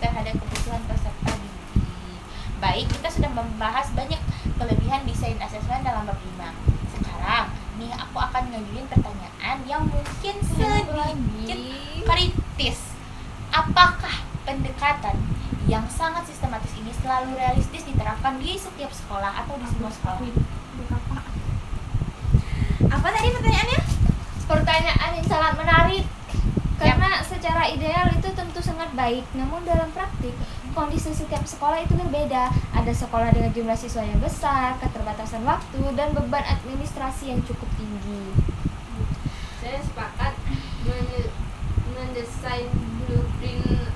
terhadap kebutuhan peserta didik. Baik, kita sudah membahas banyak kelebihan desain asesmen dalam bab 5. Sekarang nih aku akan ngajuin pertanyaan yang mungkin sedikit kritis. Apakah pendekatan yang sangat sistematis ini selalu realistis diterapkan di setiap sekolah atau di semua sekolah? Apa tadi pertanyaannya? Pertanyaan yang sangat menarik. Karena secara ideal itu tentu sangat baik, namun dalam praktik kondisi setiap sekolah itu berbeda. Ada sekolah dengan jumlah siswa yang besar, keterbatasan waktu, dan beban administrasi yang cukup tinggi. Saya sepakat mendesain blueprint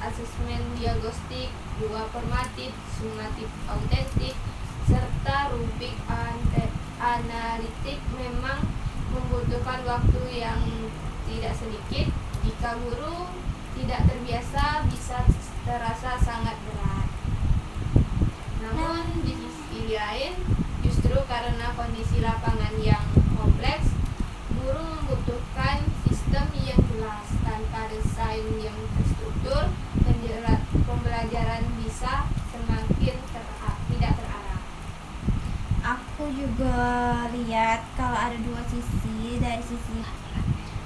asesmen diagnostik, dua formatif, sumatif autentik, serta rubrik analitik memang membutuhkan waktu yang tidak sedikit. Jika guru tidak terbiasa bisa terasa sangat berat. Namun di sisi lain, justru karena kondisi lapangan yang kompleks, guru membutuhkan sistem yang jelas. Tanpa desain yang terstruktur, pembelajaran bisa semakin tidak terarah. Aku juga lihat kalau ada dua sisi,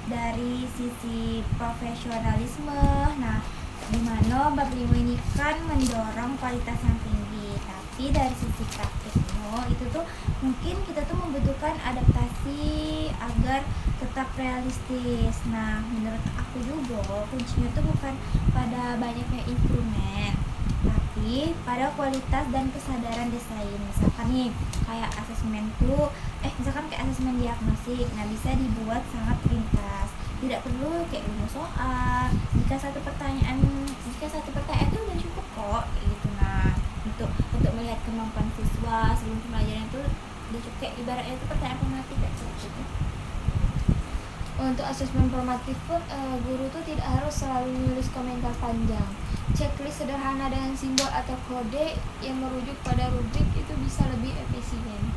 dari sisi profesionalisme. Nah, di mana bab 5 ini kan mendorong kualitas yang tinggi, tapi dari sisi praktiknya itu tuh mungkin kita tuh membutuhkan adaptasi agar tetap realistis. Nah, menurut aku juga kuncinya tuh bukan pada banyaknya instrumen, tapi pada kualitas dan kesadaran desain. Misalkan nih kayak asesmen tuh misalkan kayak asesmen diagnostik, nah bisa dibuat sangat ringkas, tidak perlu kayak rumus soal. Jika satu pertanyaan itu udah cukup kok kayak gitu. Nah, untuk melihat kemampuan siswa sebelum pembelajaran itu udah cukup, kayak ibaratnya itu pertanyaan formatif kayak gitu. Untuk asesmen formatif pun guru tuh tidak harus selalu menulis komentar panjang. Checklist sederhana dengan simbol atau kode yang merujuk pada rubrik itu bisa lebih efisien.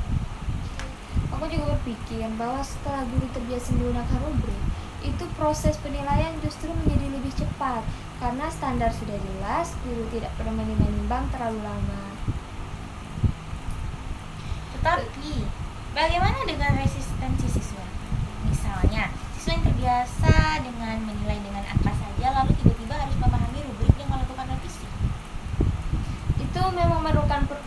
Aku juga berpikir bahwa setelah guru terbiasa menggunakan rubrik, itu proses penilaian justru menjadi lebih cepat karena standar sudah jelas, guru tidak perlu menimbang terlalu lama. Tetapi, bagaimana dengan resistensi siswa? Misalnya, siswa yang terbiasa dengan menilai dengan angka saja lalu tiba-tiba harus memahami rubrik yang melakukan revisi. Itu memang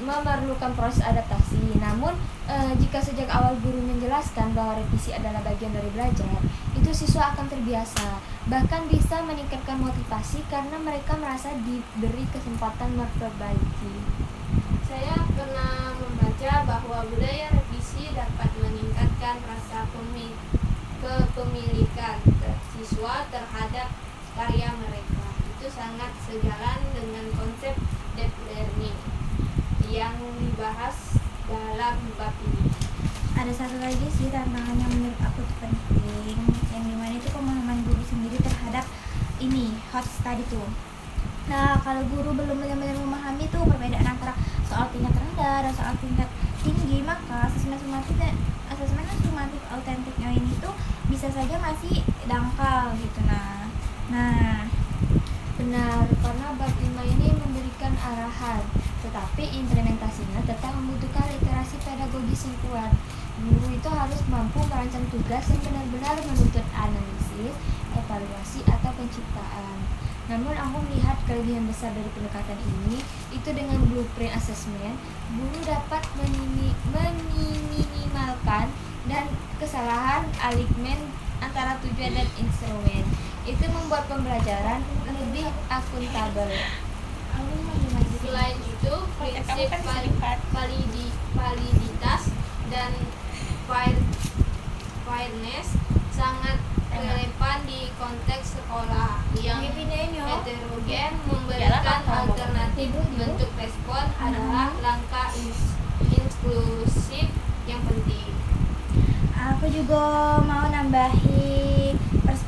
memerlukan proses adaptasi. Namun, jika sejak awal guru menjelaskan bahwa revisi adalah bagian dari belajar, itu siswa akan terbiasa, bahkan bisa meningkatkan motivasi karena mereka merasa diberi kesempatan memperbaiki. Saya pernah membaca bahwa budaya revisi dapat meningkatkan rasa kepemilikan siswa terhadap karya mereka. Itu sangat sejalan dengan konsep deep learning yang dibahas dalam bab ini. Ada satu lagi sih tantangan yang menurut aku tuh penting, yang dimana itu pemahaman guru sendiri terhadap ini HOTS tadi tuh. Nah, kalau guru belum benar-benar memahami tuh perbedaan antara soal tingkat rendah dan soal tingkat tinggi, maka asesmen sumatif autentiknya ini tuh bisa saja masih dangkal gitu. Nah Benar, karena bab 5 ini memberikan arahan, tetapi implementasinya tetap membutuhkan literasi pedagogis yang kuat. Guru itu harus mampu merancang tugas yang benar-benar menuntut analisis, evaluasi, atau penciptaan. Namun aku melihat kelebihan besar dari pendekatan ini, itu dengan blueprint assessment, guru dapat meminimalkan dan kesalahan alignment antara tujuan dan instrumen. Itu membuat pembelajaran lebih akuntabel. Selain itu, prinsip validitas dan fairness sangat relevan di konteks sekolah yang heterogen. Memberikan alternatif bentuk respon adalah langkah inklusif yang penting. aku juga mau nambahi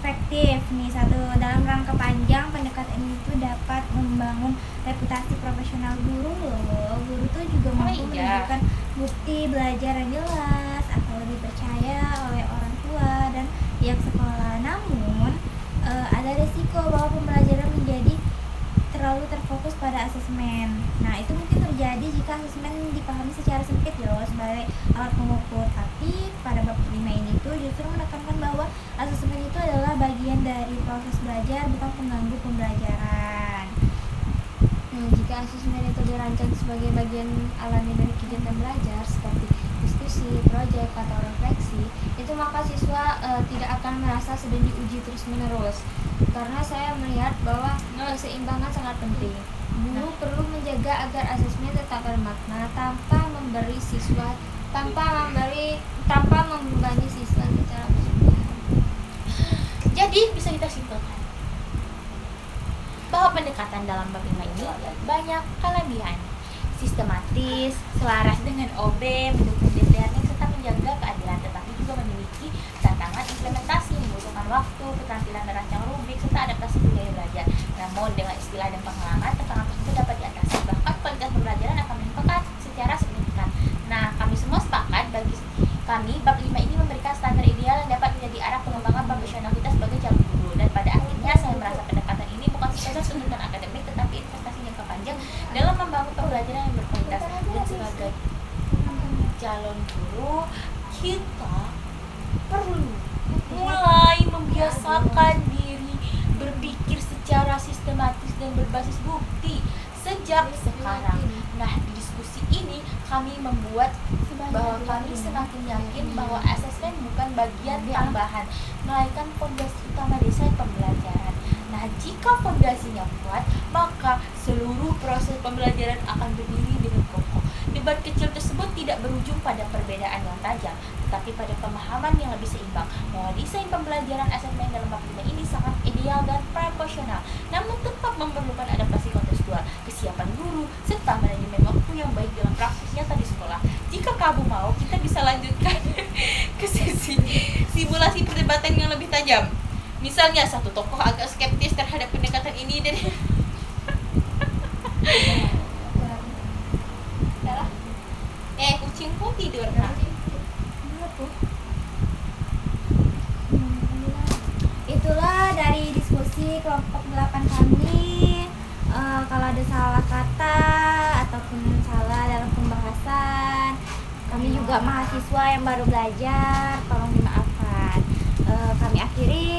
efektif nih satu. Dalam rangka panjang, pendekatan ini tuh dapat membangun reputasi profesional guru loh. Guru tuh juga mampu menunjukkan bukti belajar yang jelas atau lebih percaya oleh orang tua dan pihak sekolah. Namun ada resiko bahwa pembelajaran menjadi terlalu terfokus pada asesmen. Nah, itu mungkin terjadi jika asesmen dipahami secara sempit loh sebagai alat pengukur. Tapi pada bab 5 ini tuh justru menekankan bahwa asesmen itu adalah bagian dari proses belajar, bukan pengganggu pembelajaran. Nah, jika asesmen itu dirancang sebagai bagian alami dari kegiatan belajar seperti diskusi, proyek, atau refleksi, itu maka siswa tidak akan merasa sedang diuji terus-menerus. Karena saya melihat bahwa keseimbangan sangat penting. Guru perlu menjaga agar asesmen tetap bermakna tanpa membebani siswa secara berlebihan. Jadi bisa kita simpulkan bahwa pendekatan dalam bab 5 ini banyak kelebihan, sistematis, selaras dengan OB, mendukung deep learning serta menjaga keadilan, tetapi juga memiliki tantangan implementasi, membutuhkan waktu, keterampilan merancang rubrik serta adaptasi budaya belajar. Namun dengan istilah dan pengalaman, tantangan tersebut dapat diatasi, bahkan kualitas pembelajaran akan meningkat secara signifikan. Nah, kami semua sepakat bagi kami bab 5 ini memberikan standar ideal yang dapat menjadi arah pengembangan profesional kita sebagai calon guru. Dan pada akhirnya saya merasa pendekatan ini bukan sekedar tuntutan akademik, tetapi investasi jangka panjang dalam membangun pembelajaran yang berkualitas. Dan sebagai calon guru, kita perlu mulai membiasakan diri berpikir secara sistematis dan berbasis bukti sejak sekarang. Nah, di diskusi ini kami membuat bahwa kami semakin yakin bahwa asesmen bukan bagian tambahan, melainkan fondasi utama desain pembelajaran. Nah, jika fondasinya kuat, maka seluruh proses pembelajaran akan berdiri dengan kokoh. Debat kecil tersebut tidak berujung pada perbedaan yang tajam, tetapi pada pemahaman yang lebih seimbang bahwa desain pembelajaran asesmen dalam bab 5 ini sangat ideal dan proporsional, namun tetap memerlukan adaptasi kontekstual, kesiapan guru, serta manajemen waktu yang baik dalam praktik nyata di sekolah. Jika kamu mau, kita bisa lanjutkan ke sesi simulasi perdebatan yang lebih tajam. Misalnya, satu tokoh agak skeptis terhadap pendekatan ini dan kucingku tidur. Itulah dari diskusi kelompok 8 kami. Kalau ada salah kata ataupun salah dalam pembahasan, kami juga mahasiswa yang baru belajar, tolong dimaafkan. Kami akhiri